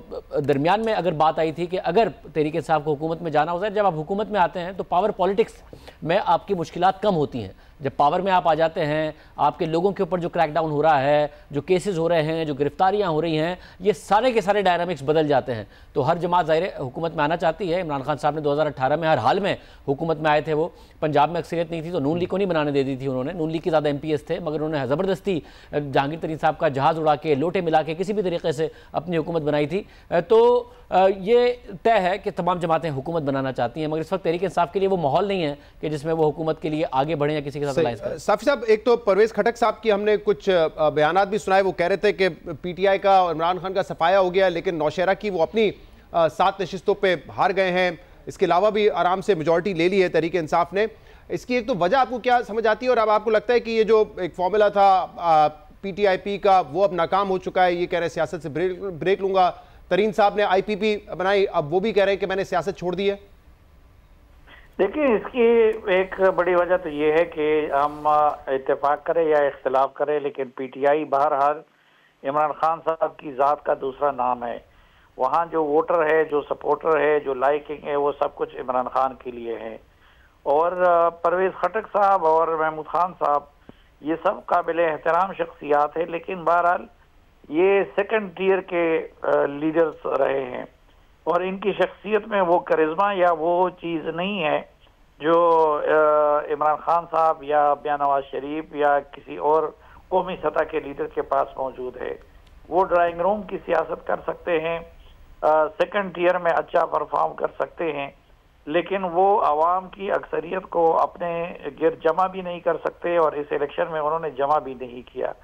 दरमियान में अगर बात आई थी कि अगर तहरीक इंसाफ को हुकूमत में जाना होता है, जब आप हुकूमत में आते हैं तो पावर पॉलिटिक्स में आपकी मुश्किलात कम होती हैं। जब पावर में आप आ जाते हैं, आपके लोगों के ऊपर जो क्रैकडाउन हो रहा है, जो केसेस हो रहे हैं, जो गिरफ्तारियां हो रही हैं, ये सारे के सारे डायनामिक्स बदल जाते हैं। तो हर जमात ज़ाहिर हुकूमत में आना चाहती है। इमरान खान साहब ने 2018 में हर हाल में हुकूमत में आए थे। वो पंजाब में अक्सरियत नहीं थी तो नून लीग को नहीं बनाने दे दी थी उन्होंने। नून लीग के ज़्यादा MPs थे, मगर उन्होंने ज़बरदस्ती जहांगीर तरीन साहब का जहाज़ उड़ा के, लोटे मिला के किसी भी तरीके से अपनी हुकूमत बनाई थी। तो ये तय है कि तमाम जमातें हुकूमत बनाना चाहती हैं, मगर इस वक्त तहरीक इंसाफ के लिए वो माहौल नहीं है कि जिसमें वो हुकूमत के लिए आगे बढ़े या किसी के साथ अलायंस करें। साफी साहब, एक तो परवेज खटक साहब की हमने कुछ बयानात भी सुनाए। वो कह रहे थे कि PTI का और इमरान खान का सफाया हो गया, लेकिन नौशहरा की वो अपनी 7 नशिस्तों पे हार गए हैं। इसके अलावा भी आराम से मेजॉरिटी ले ली है तहरीक इंसाफ ने। इसकी एक तो वजह आपको क्या समझ आती है, और अब आपको लगता है कि ये जो एक फॉर्मूला था PTIP का वो अब नाकाम हो चुका है? ये कह रहे हैं सियासत से ब्रेक लूंगा। तरीन साहब ने IPP बनाई, अब वो भी कह रहे हैं कि मैंने सियासत छोड़ दी है। देखिए, इसकी एक बड़ी वजह तो ये है कि हम इत्तेफाक करें या इख्तिलाफ करें, लेकिन PTI बहरहाल इमरान खान साहब की ज़ात का दूसरा नाम है। वहाँ जो वोटर है, जो सपोर्टर है, जो लाइकिंग है, वो सब कुछ इमरान खान के लिए है। और परवेज खटक साहब और महमूद खान साहब ये सब काबिल एहतराम शख्सियात है, लेकिन बहरहाल ये सेकंड टियर के लीडर्स रहे हैं और इनकी शख्सियत में वो करिश्मा या वो चीज़ नहीं है जो इमरान खान साहब या मियां नवाज शरीफ या किसी और कौमी सतह के लीडर के पास मौजूद है। वो ड्राइंग रूम की सियासत कर सकते हैं, सेकंड टियर में अच्छा परफॉर्म कर सकते हैं, लेकिन वो आवाम की अक्सरियत को अपने गिर्द जमा भी नहीं कर सकते और इस इलेक्शन में उन्होंने जमा भी नहीं किया।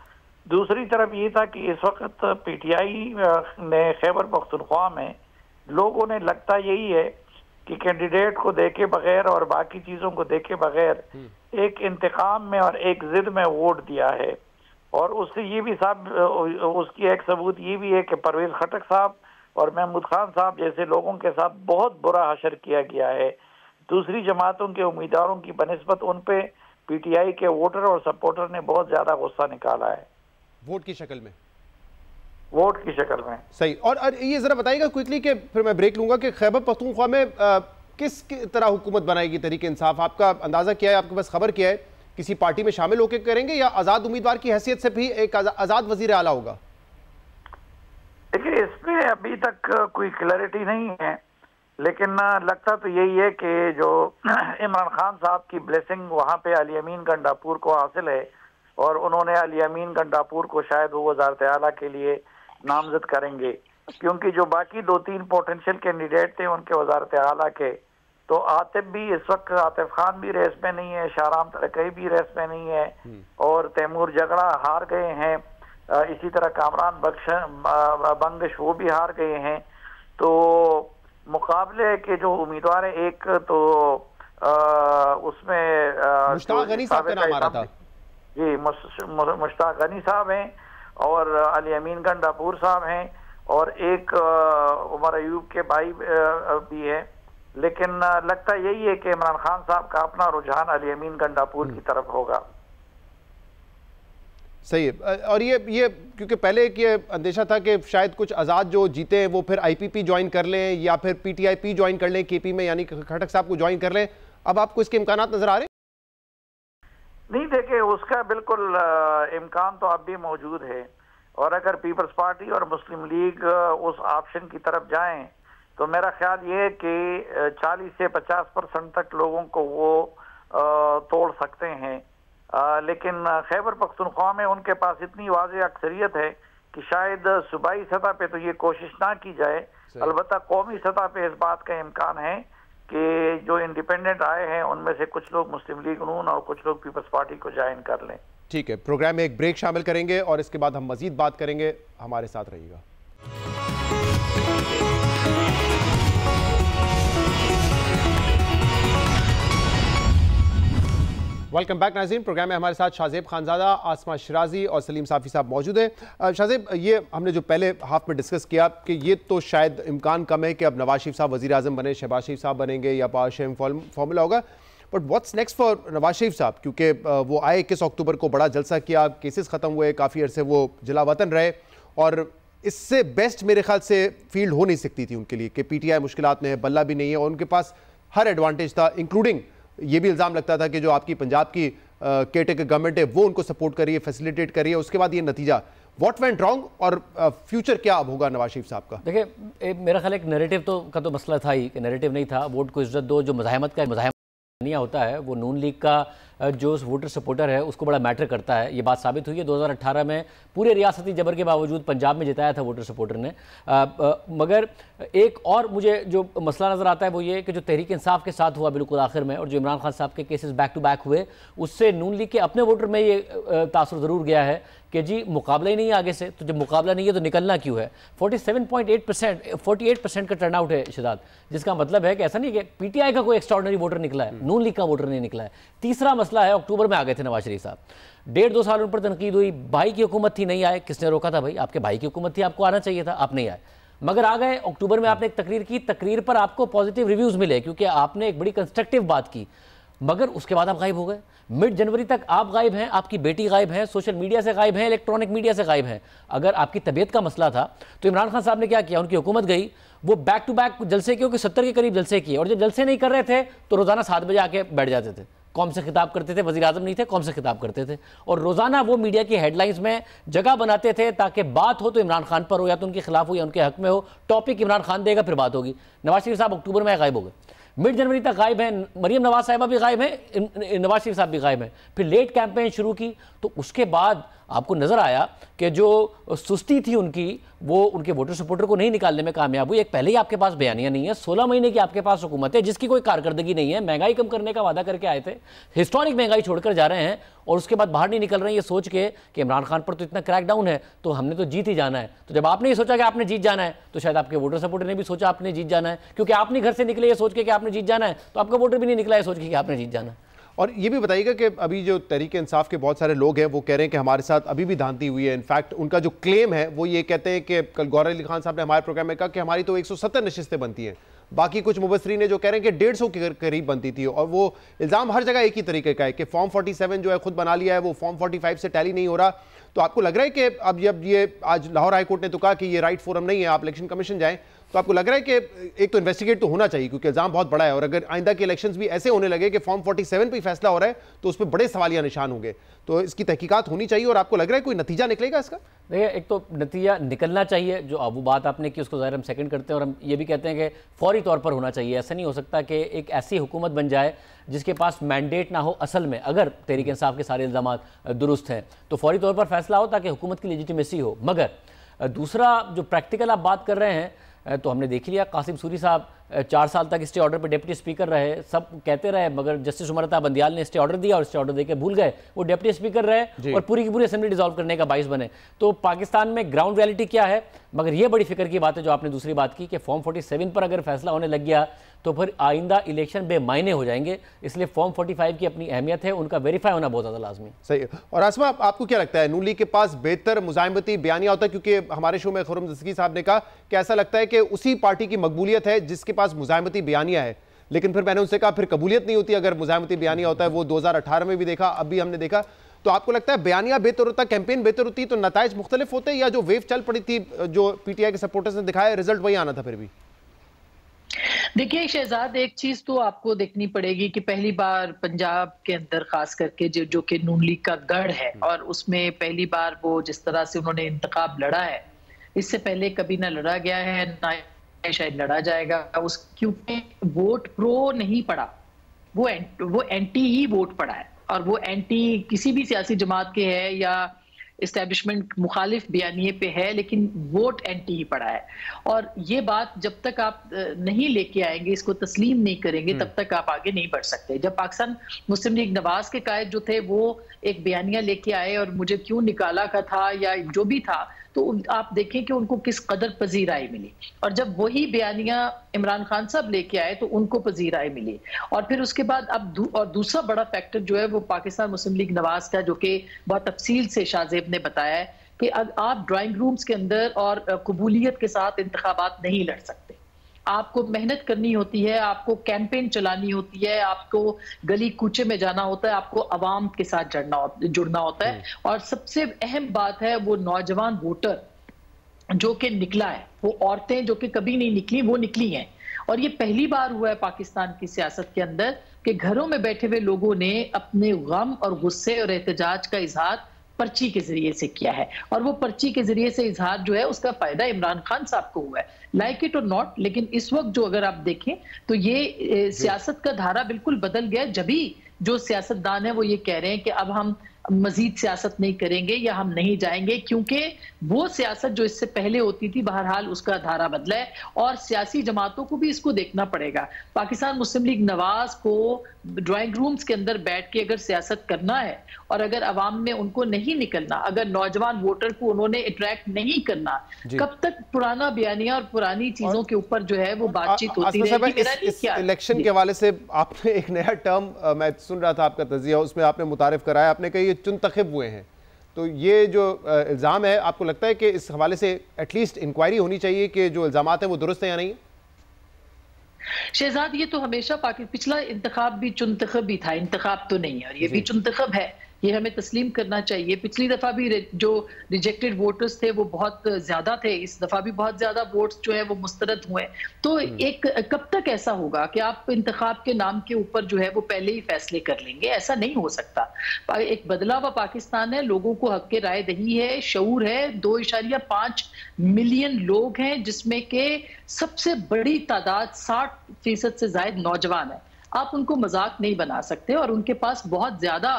दूसरी तरफ ये था कि इस वक्त PTI ने खैबर पख्तूनख्वा में लोगों ने लगता यही है कि कैंडिडेट को देखे बगैर और बाकी चीज़ों को देखे बगैर एक इंतकाम में और एक जिद में वोट दिया है। और उससे ये भी साहब, उसकी एक सबूत ये भी है कि परवेज खटक साहब और महमूद खान साहब जैसे लोगों के साथ बहुत बुरा हशर किया गया है। दूसरी जमातों के उम्मीदवारों की बनिस्बत उन पे PTI के वोटर और सपोर्टर ने बहुत ज्यादा गुस्सा निकाला है, वोट की शक्ल में। वोट की शक्ल में, सही। और ये जरा बताइएगा क्विकली कि फिर मैं ब्रेक लूंगा कि खैबर पख्तूनख्वा में किस तरह हुकूमत बनाएगी तहरीक इंसाफ? आपका अंदाजा क्या है, आपके पास खबर क्या है? किसी पार्टी में शामिल होकर करेंगे या आजाद उम्मीदवार की हैसियत से भी एक आजाद वजीर आला होगा? देखिए, इसमें अभी तक कोई क्लैरिटी नहीं है, लेकिन लगता तो यही है कि जो इमरान खान साहब की ब्लेसिंग वहाँ पे अली अमीन गंडापुर को हासिल है और उन्होंने अली अमीन गंडापुर को शायद वो वज़ारत आला के लिए नामजद करेंगे, क्योंकि जो बाकी 2-3 पोटेंशियल कैंडिडेट थे उनके वज़ारत आला के, तो आतिफ भी इस वक्त, आतिफ खान भी रेस में नहीं है, शाहराम तरकई भी रेस में नहीं है और तैमूर जगड़ा हार गए हैं, इसी तरह कामरान बंगश वो भी हार गए हैं। तो मुकाबले के जो उम्मीदवार है, एक तो उसमें मुश्ताक गनी साहब का नाम आ रहा था जी, मुश्ताक गनी साहब हैं और अली अमीन गंडापुर साहब हैं और एक उमर अयूब के भाई भी है, लेकिन लगता यही है कि इमरान खान साहब का अपना रुझान अली अमीन गंडापुर की तरफ होगा। सही है। और ये क्योंकि पहले एक ये अंदेशा था कि शायद कुछ आज़ाद जो जीते हैं वो फिर IPP ज्वाइन कर लें या फिर PTIP ज्वाइन कर लें KP में, यानी खटक साहब को ज्वाइन कर लें। अब आपको इसके इम्कानात नजर आ रहे हैं? नहीं, देखिए, उसका बिल्कुल इम्कान तो अब भी मौजूद है और अगर पीपल्स पार्टी और मुस्लिम लीग उस ऑप्शन की तरफ जाएं तो मेरा ख्याल ये है कि 40 से 50% तक लोगों को वो तोड़ सकते हैं। लेकिन खैबर पख्तूनख्वा में उनके पास इतनी वाज़ेह अक्सरियत है कि शायद सूबाई सतह पे तो ये कोशिश ना की जाए, अलबत्ता कौमी सतह पे इस बात का इम्कान है कि जो इंडिपेंडेंट आए हैं उनमें से कुछ लोग मुस्लिम लीग नून और कुछ लोग पीपल्स पार्टी को ज्वाइन कर लें। ठीक है, प्रोग्राम में एक ब्रेक शामिल करेंगे और इसके बाद हम मजीद बात करेंगे। हमारे साथ रहिएगा। वेलकम बैक नाज़रीन। प्रोग्राम में हमारे साथ शाहजेब खानज़ादा, आसमा शिराजी और सलीम साफ़ी साहब मौजूद हैं। शाहजेब, ये हमने जो पहले हाफ में डिस्कस किया कि ये तो शायद इम्कान कम है कि अब नवाज शरीफ साहब वज़ीर आज़म बने, शहबाज शरीफ साहब बनेंगे या पावर शेयरिंग फॉर्मूला होगा, but what's next for Nawaz Sharif sahab? क्योंकि वो आए 21 अक्टूबर को, बड़ा जलसा किया, केसेस ख़त्म हुए, काफ़ी अरसे वो जिला वतन रहे, और इससे बेस्ट मेरे ख्याल से फील्ड हो नहीं सकती थी उनके लिए कि पीटीआई मुश्किलात में है, बल्ला भी नहीं है, और उनके पास हर एडवांटेज था, इंक्लूडिंग ये भी इल्ज़ाम लगता था कि जो आपकी पंजाब की केटेकर गवर्नमेंट है वो उनको सपोर्ट करिए, फैसिलिटेट करिए। उसके बाद ये नतीजा, व्हाट वेंट रॉन्ग और फ्यूचर क्या अब होगा नवाज शरीफ साहब का? देखिए, मेरा ख्याल एक नैरेटिव का तो मसला था ही कि नैरेटिव नहीं था, वोट को इज्जत दो, जो मज़ाहमत होता है वो नून लीग का जो वोटर सपोर्टर है उसको बड़ा मैटर करता है। ये बात साबित हुई है 2018 में पूरे रियासती जबर के बावजूद पंजाब में जिताया था वोटर सपोर्टर ने। मगर एक और मुझे जो मसला नज़र आता है वो ये कि जो तहरीक इंसाफ के साथ हुआ बिल्कुल आखिर में, और जो इमरान खान साहब के केसेस बैक टू बैक हुए, उससे नून लीग के अपने वोटर में ये तासुर ज़रूर गया है कि जी मुकाबला ही नहीं है आगे से, तो जब मुकाबला नहीं है तो निकलना क्यों है। 48% का टर्नआउट है शहजाद, जिसका मतलब है कि ऐसा नहीं कि पीटीआई का कोई एक्स्ट्राऑर्डिनरी वोटर निकला है, नून लीग का वोटर नहीं निकला है। तीसरा मसला है, अक्टूबर में आ गए थे नवाज शरीफ साहब, 1.5-2 साल उन पर तनकीद हुई, भाई की हुकूमत थी, नहीं आए, किसने रोका था? भाई आपके भाई की हुकूमत थी, आपको आना चाहिए था, आप नहीं आए, मगर आ गए। अक्टूबर में आपने एक तकरीर की, तकरीर पर आपको पॉजिटिव रिव्यूज़ मिले क्योंकि आपने एक बड़ी कंस्ट्रक्टिव बात की, मगर उसके बाद आप गायब हो गए। मिड जनवरी तक आप गायब हैं, आपकी बेटी गायब है, सोशल मीडिया से गायब है, इलेक्ट्रॉनिक मीडिया से गायब है। अगर आपकी तबीयत का मसला था तो इमरान खान साहब ने क्या किया, उनकी हुकूमत गई, वो बैक टू बैक जलसे किए, 70 के करीब जलसे किए, और जब जलसे नहीं कर रहे थे तो रोज़ाना 7 बजे आके बैठ जाते थे, कौम से खिताब करते थे, वज़ीर आज़म नहीं थे, कौम से खिताब करते थे, और रोज़ाना वो मीडिया की हेडलाइंस में जगह बनाते थे ताकि बात हो तो इमरान खान पर हो, या तो उनके खिलाफ हो या उनके हक में हो, टॉपिक इमरान खान देगा फिर बात होगी। नवाज शरीफ साहब अक्टूबर में गायब हो गए, मिड जनवरी तक गायब हैं, मरियम नवाज साहिबा भी गायब हैं, नवाज शरीफ साहब भी गायब हैं। फिर लेट कैंपेन शुरू की तो उसके बाद आपको नज़र आया कि जो सुस्ती थी उनकी, वो उनके वोटर सपोर्टर को नहीं निकालने में कामयाब हुई। एक पहले ही आपके पास बयानियां नहीं है, 16 महीने की आपके पास हुकूमत है जिसकी कोई कारकर्दगी नहीं है, महंगाई कम करने का वादा करके आए थे, हिस्टोरिक महंगाई छोड़कर जा रहे हैं, और उसके बाद बाहर नहीं निकल रहे हैं ये सोच के कि इमरान खान पर तो इतना क्रैकडाउन है तो हमने तो जीत ही जाना है। तो जब आपने ये सोचा कि आपने जीत जाना है तो शायद आपके वोटर सपोर्टर ने भी सोचा आपने जीत जाना है, क्योंकि आपने घर से निकले ये सोच के कि आपने जीत जाना है, तो आपका वोटर भी नहीं निकला ये सोच के कि आपने जीत जाना है। और ये भी बताइएगा कि अभी जो तहरीक इंसाफ के बहुत सारे लोग हैं वो कह रहे हैं कि हमारे साथ अभी भी धांधली हुई है। इनफैक्ट उनका जो क्लेम है वो ये कहते हैं कि कल गौहर अली खान साहब ने हमारे प्रोग्राम में कहा कि हमारी तो 170 नशिस्तें बनती हैं, बाकी कुछ मुबसरीन ने जो कह रहे हैं कि 150 के करीब बनती थी, और वो इल्ज़ाम हर जगह एक ही तरीके का है कि फॉर्म 47 जो है खुद बना लिया है, वो फॉर्म 45 से टैली नहीं हो रहा। तो आपको लग रहा है कि अब जब ये आज लाहौर हाई कोर्ट ने तो कहा कि ये राइट फोरम नहीं है, आप इलेक्शन कमीशन जाएं, तो आपको लग रहा है कि एक तो इन्वेस्टिगेट तो होना चाहिए क्योंकि इल्जाम बहुत बड़ा है, और अगर आइंदा के इलेक्शंस भी ऐसे होने लगे कि फॉर्म 47 पे फैसला हो रहा है तो उस पर बड़े सवालिया निशान होंगे, तो इसकी तहकीकात होनी चाहिए। और आपको लग रहा है कोई नतीजा निकलेगा इसका? देखिए, एक तो नतीजा निकलना चाहिए, जो वो बात आपने की उसको ज़ाहिर हम सेकंड करते हैं, और हम ये भी कहते हैं कि फौरी तौर पर होना चाहिए। ऐसा नहीं हो सकता कि एक ऐसी हुकूमत बन जाए जिसके पास मैंडेट ना हो। असल में अगर तहरीक इंसाफ के सारे इल्ज़ाम दुरुस्त हैं तो फौरी तौर पर फैसला हो ताकि हुकूमत की लेजिटिमेसी हो। मगर दूसरा जो प्रैक्टिकल आप बात कर रहे हैं, तो हमने देख लिया कासिम सूरी साहब 4 साल तक स्टे ऑर्डर पर डिप्टी स्पीकर रहे, सब कहते रहे, मगर जस्टिस उमर अता बंदियाल ने स्टे ऑर्डर दिया और स्टे ऑर्डर देकर भूल गए, वो डिप्टी स्पीकर रहे और पूरी की पूरी असेंबली डिसॉल्व करने का बाइस बने। तो पाकिस्तान में ग्राउंड रियलिटी क्या है? मगर ये बड़ी फिक्र की बात है जो आपने दूसरी बात की कि फॉर्म 47 पर अगर फैसला होने लग गया तो फिर आइंदा इलेक्शन बेमायने हो जाएंगे, इसलिए फॉर्म 45 की अपनी अहमियत है, उनका वेरीफाई होना बहुत ज़्यादा लाजमी। सही है। और आसमा, आपको क्या लगता है नून लीग के पास बेहतर मुज़ाहिमती बयानिया होता है? क्योंकि हमारे शो में खुर्रम दस्तगी साहब ने कहा कि ऐसा लगता है कि उसी पार्टी की मकबूलियत है जिसके पास मुज़ाहिमती बयानिया है, लेकिन फिर मैंने उनसे कहा फिर कबूलियत नहीं होती अगर मुज़ाहिमती बयानिया होता है। वो 2018 में भी देखा, अब भी हमने देखा। तो आपको लगता है बयानिया बेहतर होता, कैंपेन बेहतर होती तो नताइज मुख्तलिफ होते, या जो वेव चल पड़ी थी जो पीटीआई के सपोर्टर्स ने दिखाया रिजल्ट वही आना था फिर भी? देखिए शहजाद, एक चीज तो आपको देखनी पड़ेगी कि पहली बार पंजाब के अंदर खास करके जो कि नून लीग का गढ़ है, और उसमें पहली बार वो जिस तरह से उन्होंने इंतखाब लड़ा है, इससे पहले कभी ना लड़ा गया है, ना शायद लड़ा जाएगा। उस क्योंकि वोट प्रो नहीं पड़ा, वो एंटी ही वोट पड़ा है, और वो एंटी किसी भी सियासी जमात के है या इस्टेब्लिशमेंट मुखालिफ बयानिए पे है, लेकिन वोट एंटी ही पड़ा है। और ये बात जब तक आप नहीं लेके आएंगे, इसको तस्लीम नहीं करेंगे, तब तक आप आगे नहीं बढ़ सकते। जब पाकिस्तान मुस्लिम लीग नवाज के कायद जो थे वो एक बयानिया लेके आए और मुझे क्यों निकाला का था या जो भी था, तो आप देखें कि उनको किस कदर पजीराई मिली, और जब वही बयानियां इमरान खान साहब लेके आए तो उनको पजीराई मिली। और फिर उसके बाद अब और दूसरा बड़ा फैक्टर जो है वो पाकिस्तान मुस्लिम लीग नवाज का, जो कि बहुत तफसील से शाहजेब ने बताया है कि आप ड्राइंग रूम्स के अंदर और कबूलियत के साथ इंतखाबात नहीं लड़ सकते। आपको मेहनत करनी होती है, आपको कैंपेन चलानी होती है, आपको गली कूचे में जाना होता है, आपको अवाम के साथ जुड़ना होता है। और सबसे अहम बात है वो नौजवान वोटर जो कि निकला है, वो औरतें जो कि कभी नहीं निकली वो निकली हैं। और ये पहली बार हुआ है पाकिस्तान की सियासत के अंदर कि घरों में बैठे हुए लोगों ने अपने गम और गुस्से और एहतजाज का इजहार पर्ची के जरिए से किया है। और वो पर्ची के जरिए से इजहार जो है उसका फायदा इमरान खान साहब को हुआ है, लाइक इट और नॉट। लेकिन इस वक्त जो अगर आप देखें तो ये सियासत का धारा बिल्कुल बदल गया। जब भी जो सियासतदान है वो ये कह रहे हैं कि अब हम मजीद सियासत नहीं करेंगे या हम नहीं जाएंगे, क्योंकि वो सियासत जो इससे पहले होती थी बहरहाल उसका धारा बदला है। और सियासी जमातों को भी इसको देखना पड़ेगा। पाकिस्तान मुस्लिम लीग नवाज को ड्राइंग रूम्स के अंदर बैठ के अगर सियासत करना है और अगर अवाम में उनको नहीं निकलना, अगर नौजवान वोटर को उन्होंने अट्रैक्ट नहीं करना, कब तक पुराना बयानिया और पुरानी चीजों के ऊपर जो है वो बातचीत होती रहेगी। इलेक्शन के हवाले से आपने एक नया टर्म मैं सुन रहा था आपका तजिया, उसमें आपने मुतारिफ कराया, आपने कहा ये चुनतखब हुए हैं। तो ये जो इल्ज़ाम है, आपको लगता है कि इस हवाले से एटलीस्ट इंक्वायरी होनी चाहिए कि जो इल्ज़ामात हैं वो दुरुस्त है या नहीं? शहजाद, ये तो हमेशा पिछला इंतखाब भी चुनतखब ही था, इंतखाब तो नहीं है, और ये भी चुनतखब है, ये हमें तस्लीम करना चाहिए। पिछली दफा भी जो रिजेक्टेड वोटर्स थे वो बहुत ज्यादा थे, इस दफा भी बहुत ज्यादा वोट्स जो है वो मुस्तरद हुए। तो एक कब तक ऐसा होगा कि आप इंतखाब के नाम के ऊपर जो है वो पहले ही फैसले कर लेंगे? ऐसा नहीं हो सकता। एक बदला हुआ पाकिस्तान है, लोगों को हक के राय दही है, शऊर है, 2.5 मिलियन लोग हैं, जिसमें के सबसे बड़ी तादाद 60% से ज्यादा नौजवान है। आप उनको मजाक नहीं बना सकते और उनके पास बहुत ज्यादा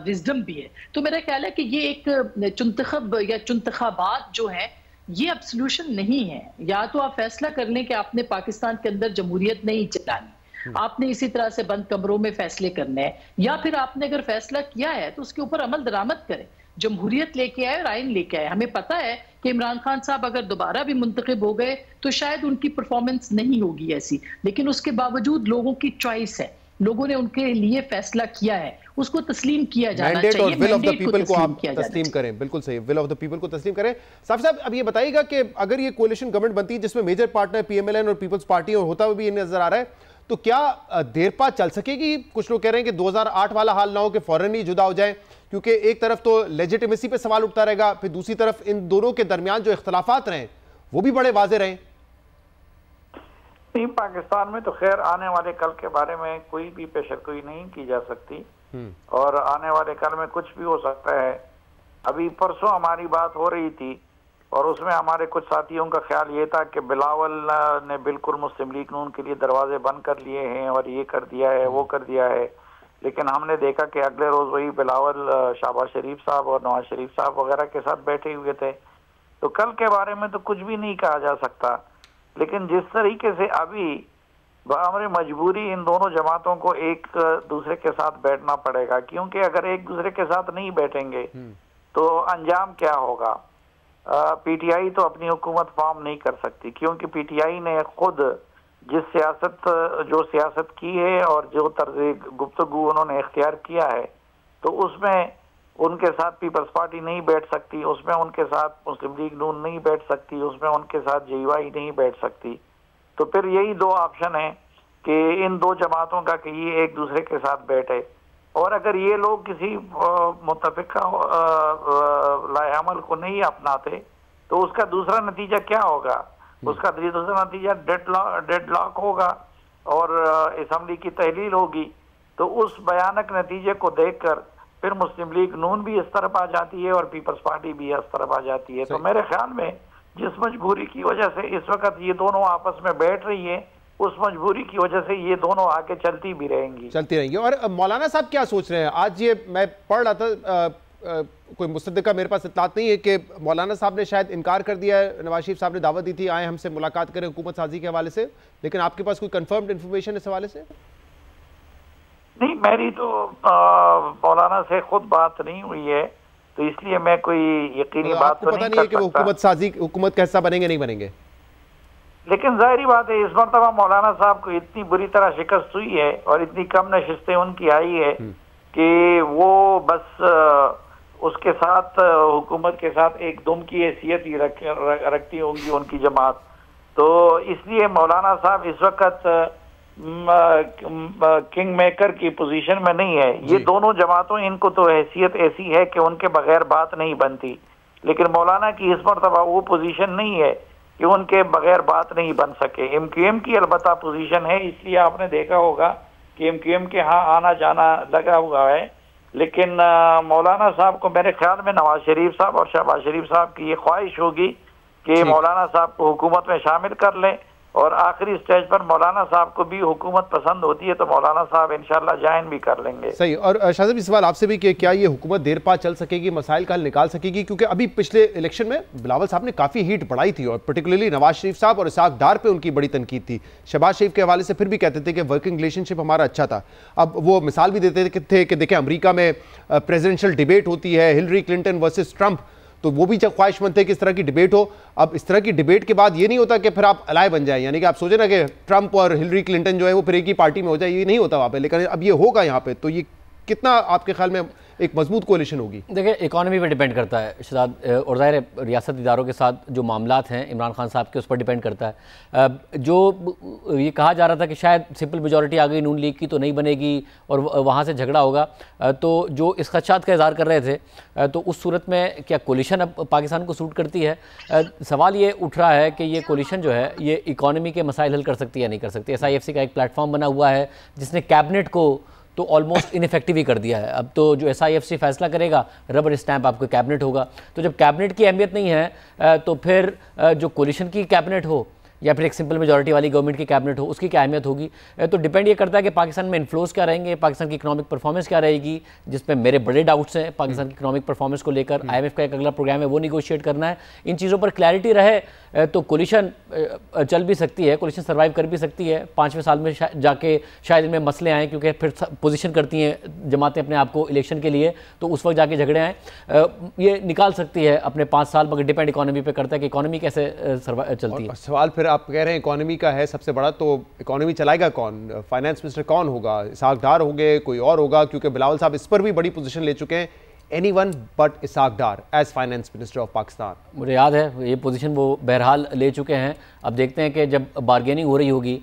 विजडम भी है। तो मेरा ख्याल है कि ये एक चुनतखब या चुनतखाबात जो है ये अब सोल्यूशन नहीं है। या तो आप फैसला कर लें कि आपने पाकिस्तान के अंदर जमहूरियत नहीं चलानी, आपने इसी तरह से बंद कमरों में फैसले करने हैं, या फिर आपने अगर फैसला किया है तो उसके ऊपर अमल दरामद करें, जमहूरियत लेके आए और आइन लेके आए। हमें पता है कि इमरान खान साहब अगर दोबारा भी मुंतखब हो गए तो शायद उनकी परफॉर्मेंस नहीं होगी ऐसी, लेकिन उसके बावजूद लोगों की चॉइस है, लोगों ने उनके लिए फैसला किया है, उसको तस्लीम किया जाना चाहिए। और विल ऑफ द पीपल को आप तस्लीम करें, बिल्कुल सही, विल ऑफ द पीपल को तस्लीम करें। साहब अब ये बताइएगा कि अगर ये कोalition गवर्नमेंट बनती है जिसमें मेजर पार्टनर PMLN और पीपल्स पार्टी और होता हुआ भी नजर आ रहा है, तो क्या देर पा चल सकेगी? कुछ लोग कह रहे हैं कि 2008 वाला हाल ना हो कि फौरन ही जुदा हो जाए, क्योंकि एक तरफ तो लेजिटिमेसी पे सवाल उठता रहेगा, फिर दूसरी तरफ इन दोनों के दरमियान जो इख्तलाफात रहे वो भी बड़े वाजे रहे। पाकिस्तान में तो खैर आने वाले कल के बारे में कोई भी पेशरगोई नहीं की जा सकती और आने वाले कल में कुछ भी हो सकता है। अभी परसों हमारी बात हो रही थी और उसमें हमारे कुछ साथियों का ख्याल ये था कि बिलावल ने बिल्कुल मुस्लिम लीग नून के लिए दरवाजे बंद कर लिए हैं और ये कर दिया है, वो कर दिया है। लेकिन हमने देखा कि अगले रोज वही बिलावल शहबाज शरीफ साहब और नवाज शरीफ साहब वगैरह के साथ बैठे हुए थे। तो कल के बारे में तो कुछ भी नहीं कहा जा सकता, लेकिन जिस तरीके से अभी हमारी मजबूरी इन दोनों जमातों को एक दूसरे के साथ बैठना पड़ेगा, क्योंकि अगर एक दूसरे के साथ नहीं बैठेंगे तो अंजाम क्या होगा। PTI तो अपनी हुकूमत फॉर्म नहीं कर सकती, क्योंकि PTI ने खुद जो सियासत की है और जो तर्ज गुफ्तगू उन्होंने इख्तियार किया है, तो उसमें उनके साथ पीपल्स पार्टी नहीं बैठ सकती, उसमें उनके साथ मुस्लिम लीग नून नहीं बैठ सकती, उसमें उनके साथ JY नहीं बैठ सकती। तो फिर यही दो ऑप्शन है कि इन दो जमातों का कि ये एक दूसरे के साथ बैठे, और अगर ये लोग किसी मुत्तफिका लाएअमल को नहीं अपनाते तो उसका दूसरा नतीजा क्या होगा? उसका दूसरा नतीजा डेडलॉक होगा और असम्बली की तहलील होगी। तो उस भयानक नतीजे को देखकर फिर मुस्लिम लीग नून भी इस तरफ आ जाती है और पीपल्स पार्टी भी इस तरफ आ जाती है। तो मेरे ख्याल में जिस मजबूरी की वजह से इस वक्त ये दोनों आपस में बैठ रही है, उस मजबूरी की वजह से ये दोनों आगे चलती रहेंगी। और मौलाना साहब क्या सोच रहे हैं? आज ये मैं पढ़ रहा था, कोई मुस्तदिका मेरे पास इत्तलात नहीं है कि मौलाना साहब ने शायद इनकार कर दिया है, नवाज शरीफ साहब ने दावत दी थी आए हमसे मुलाकात करें हुकूमत साजी के हवाले से, लेकिन आपके पास कोई कंफर्म्ड इंफॉर्मेशन इस हवाले से? नहीं, मेरी तो मौलाना से खुद बात नहीं हुई है, तो इसलिए मैं कोई यकीनी बात तो पता नहीं है कि वो हुकूमत साजी हुकूमत का हिस्सा बनेंगे नहीं बनेंगे, लेकिन जाहिर बात है इस मरतबा मौलाना साहब को इतनी बुरी तरह शिकस्त हुई है और इतनी कम नशिस्तें उनकी आई है कि वो बस उसके साथ हुकूमत के साथ एक दुम की हैसियत ही रखती होंगी उनकी जमात। तो इसलिए मौलाना साहब इस वक्त किंग मेकर की पोजीशन में नहीं है। ये दोनों जमातों इनको तो हैसियत ऐसी है कि उनके बगैर बात नहीं बनती, लेकिन मौलाना की इस मरतबा वो पोजीशन नहीं है कि उनके बगैर बात नहीं बन सके। MQM की अलबत्ता पोजीशन है, इसलिए आपने देखा होगा कि MQM के यहाँ आना जाना लगा हुआ है। लेकिन मौलाना साहब को मेरे ख्याल में नवाज शरीफ साहब और शहबाज शरीफ साहब की ये ख्वाहिश होगी कि मौलाना साहब को हुकूमत में शामिल कर लें, और आखिरी स्टेज पर मौलाना साहब को भी हुकूमत पसंद होती है तो मौलाना साहब इंशाल्लाह ज्वाइन भी कर लेंगे। सही। और शाहज़ाद इस सवाल आपसे भी कि क्या ये हुकूमत देर पा चल सकेगी, मसाइल का हल निकाल सकेगी? क्योंकि अभी पिछले इलेक्शन में बिलावल साहब ने काफ़ी हीट बढ़ाई थी और पर्टिकुलरली नवाज शरीफ साहब और इसाक डार पे उनकी बड़ी तनकीद थी। शहबाज शरीफ के हवाले से फिर भी कहते थे कि वर्किंग रिलेशनशिप हमारा अच्छा था। अब वो मिसाल भी देते थे कि देखें अमेरिका में प्रेजिडेंशियल डिबेट होती है, हिलरी क्लिंटन वर्सेस ट्रंप, तो वो भी ख्वाहिशमंद थे कि इस तरह की डिबेट हो। अब इस तरह की डिबेट के बाद ये नहीं होता कि फिर आप अलाय बन जाए, यानी कि आप सोचे ना कि ट्रंप और हिलरी क्लिंटन जो है वो फिर एक ही पार्टी में हो जाए, ये नहीं होता वहाँ पे, लेकिन अब ये होगा यहाँ पे। तो ये कितना आपके ख्याल में एक मजबूत कोalition होगी? देखिए इकॉनमी पे डिपेंड करता है शहजाद, और ज़ाहिर है रियासत इदारों के साथ जो मामलात हैं इमरान खान साहब के उस पर डिपेंड करता है। जो ये कहा जा रहा था कि शायद सिंपल मेजॉरिटी आ गई नून लीग की तो नहीं बनेगी और वहाँ से झगड़ा होगा, तो जो इस खदशात का इज़हार कर रहे थे, तो उस सूरत में क्या कोलिशन अब पाकिस्तान को सूट करती है? सवाल ये उठ रहा है कि ये कोलिशन जो है ये इकॉनमी के मसाइल हल कर सकती है या नहीं कर सकती। SIFC का एक प्लेटफॉर्म बना हुआ है जिसने कैबिनेट को तो ऑलमोस्ट इनफेक्टिव ही कर दिया है। अब तो जो SIFC फैसला करेगा रबर स्टैंप आपको कैबिनेट होगा। तो जब कैबिनेट की अहमियत नहीं है तो फिर जो कोलिशन की कैबिनेट हो या फिर एक सिंपल मेजॉरिटी वाली गवर्नमेंट की कैबिनेट हो उसकी क्या अहमियत होगी? तो डिपेंड ये करता है कि पाकिस्तान में इन्फ्लोज क्या रहेंगे, पाकिस्तान की इकोनॉमिक परफॉर्मेंस क्या रहेगी, जिसमें मेरे बड़े डाउट्स हैं पाकिस्तान की इकोनॉमिक परफॉर्मेंस को लेकर। IMF का एक अगला प्रोग्राम है वो निगोशिएट करना है। इन चीज़ों पर क्लैरिटी रहे तो कोलिशन चल भी सकती है, कोलिशन सर्वाइव कर भी सकती है। 5वें साल में जाके शायद इनमें मसले आएँ, क्योंकि फिर पोजीशन करती हैं जमातें अपने आप को इलेक्शन के लिए, तो उस वक्त जाके झगड़े आएँ। ये निकाल सकती है अपने 5 साल, मगर डिपेंड इकोनॉमी पे करता है कि इकोनॉमी कैसे चलती है। सवाल फिर आप कह रहे हैं इकोनॉमी का है सबसे बड़ा, तो इकोनॉमी चलाएगा कौन? फाइनेंस मिनिस्टर कौन होगा? इसाक डार होंगे, कोई और होगा? क्योंकि बिलावल साहब इस पर भी बड़ी पोजीशन ले चुके हैं। Anyone but Ishaq Dar as finance minister of Pakistan. मुझे याद है ये पोजीशन वो बहरहाल ले चुके हैं। अब देखते हैं कि जब बारगेनिंग हो रही होगी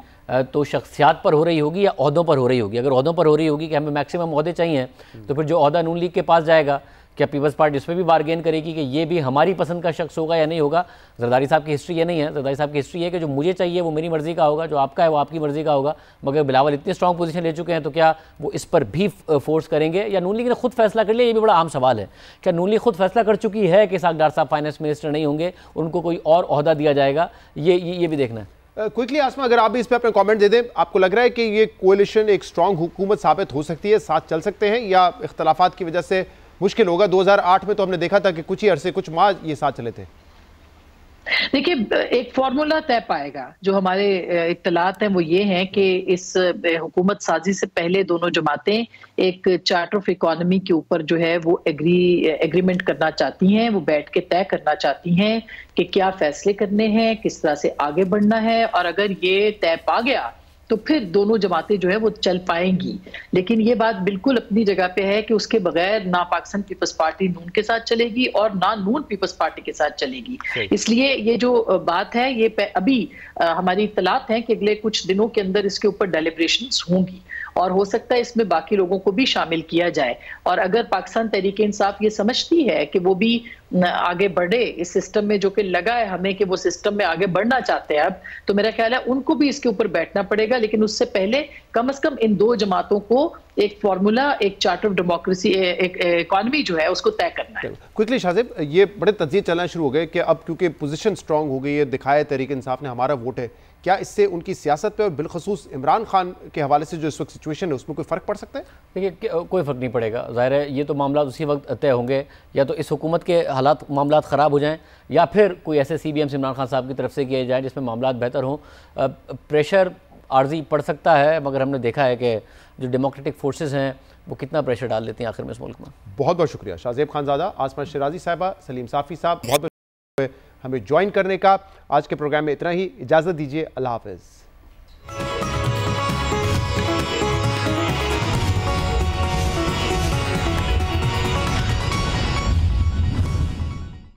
तो शख्सियात पर हो रही होगी या ओहदों पर हो रही होगी। अगर ओहदों पर हो रही होगी कि हमें मैक्सिमम ओहदे चाहिए, तो फिर जो ओहदा नून लीग के पास जाएगा, क्या पीपल्स पार्टी इस पर भी बार्गेन करेगी कि ये भी हमारी पसंद का शख्स होगा या नहीं होगा? जरदारी साहब की हिस्ट्री ये नहीं है। जरदारी साहब की हिस्ट्री है कि जो मुझे चाहिए वो मेरी मर्ज़ी का होगा, जो आपका है वो आपकी मर्ज़ी का होगा। मगर बिलावल इतनी स्ट्रॉन्ग पोजीशन ले चुके हैं तो क्या वो इस पर भी फोर्स करेंगे या नून लीग ने खुद फैसला कर लिया? ये भी बड़ा आम सवाल है। क्या नून लीग खुद फैसला कर चुकी है कि इसाक डार साहब फाइनेंस मिनिस्टर नहीं होंगे, उनको कोई और ओहदा दिया जाएगा? ये भी देखना है। क्विकली आसमा, अगर आप भी इस पर अपने कमेंट दे दें, आपको लग रहा है कि ये कोलिशन एक स्ट्रॉन्ग हुकूमत साबित हो सकती है, साथ चल सकते हैं, या इख्तलाफात की वजह से मुश्किल होगा? 2008 में तो हमने देखा था कि कुछ ही अरसे, कुछ माह ये साथ चले थे। देखिए एक फॉर्मूला तय पाएगा। जो हमारे इत्तलात हैं वो ये हैं कि इस हुकूमत साजी से पहले दोनों जमातें एक चार्टर ऑफ इकोनॉमी के ऊपर जो है वो एग्रीमेंट करना चाहती हैं, वो बैठ के तय करना चाहती हैं कि क्या फैसले करने हैं, किस तरह से आगे बढ़ना है। और अगर ये तय पा गया तो फिर दोनों जमातें जो है वो चल पाएंगी। लेकिन ये बात बिल्कुल अपनी जगह पे है कि उसके बगैर ना पाकिस्तान पीपल्स पार्टी नून के साथ चलेगी और ना नून पीपल्स पार्टी के साथ चलेगी। इसलिए ये जो बात है ये अभी हमारी इत्तलात है कि अगले कुछ दिनों के अंदर इसके ऊपर डेलिब्रेशंस होंगी और हो सकता है इसमें बाकी लोगों को भी शामिल किया जाए। और अगर पाकिस्तान तहरीक इंसाफ ये समझती है कि वो भी आगे बढ़े इस सिस्टम में, जो कि लगा है हमें कि वो सिस्टम में आगे बढ़ना चाहते हैं अब, तो मेरा ख्याल है उनको भी इसके ऊपर बैठना पड़ेगा। लेकिन उससे पहले कम से कम इन दो जमातों को एक फॉर्मूला, एक चार्टर ऑफ डेमोक्रेसी, एक इकोनॉमी जो है उसको तय करना है। क्विकली शाहज़ेब, ये बड़े तज्ज़िये चलना शुरू हो गए कि अब क्योंकि पोजीशन स्ट्रांग हो गई है, दिखाया तहरीक इंसाफ ने हमारा वोट है, क्या इससे उनकी सियासत पे और बिलखसूस इमरान खान के हवाले से जो इस वक्त सिचुएशन है उसमें कोई फ़र्क पड़ सकता है? देखिए कोई फ़र्क नहीं पड़ेगा। ज़ाहिर है ये तो मामला उसी वक्त तय होंगे, या तो इस हुकूमत के हालात मामलात ख़राब हो जाएं या फिर कोई ऐसे CBM इमरान खान साहब की तरफ से किए जाएँ जिसमें मामलात बेहतर हों। प्रेशर आर्जी पड़ सकता है, मगर हमने देखा है कि जो डेमोक्रेटिक फोर्सेस हैं वो कितना प्रेशर डाल देती हैं आखिर में इस मुल्क में। बहुत बहुत शुक्रिया शाहजेब खानजादा, आसमा शिराजी साहबा, सलीम साफ़ी साहब, बहुत बहुत हमें ज्वाइन करने का। आज के प्रोग्राम में इतना ही, इजाज़त दीजिए, अल्लाह हाफ़िज़।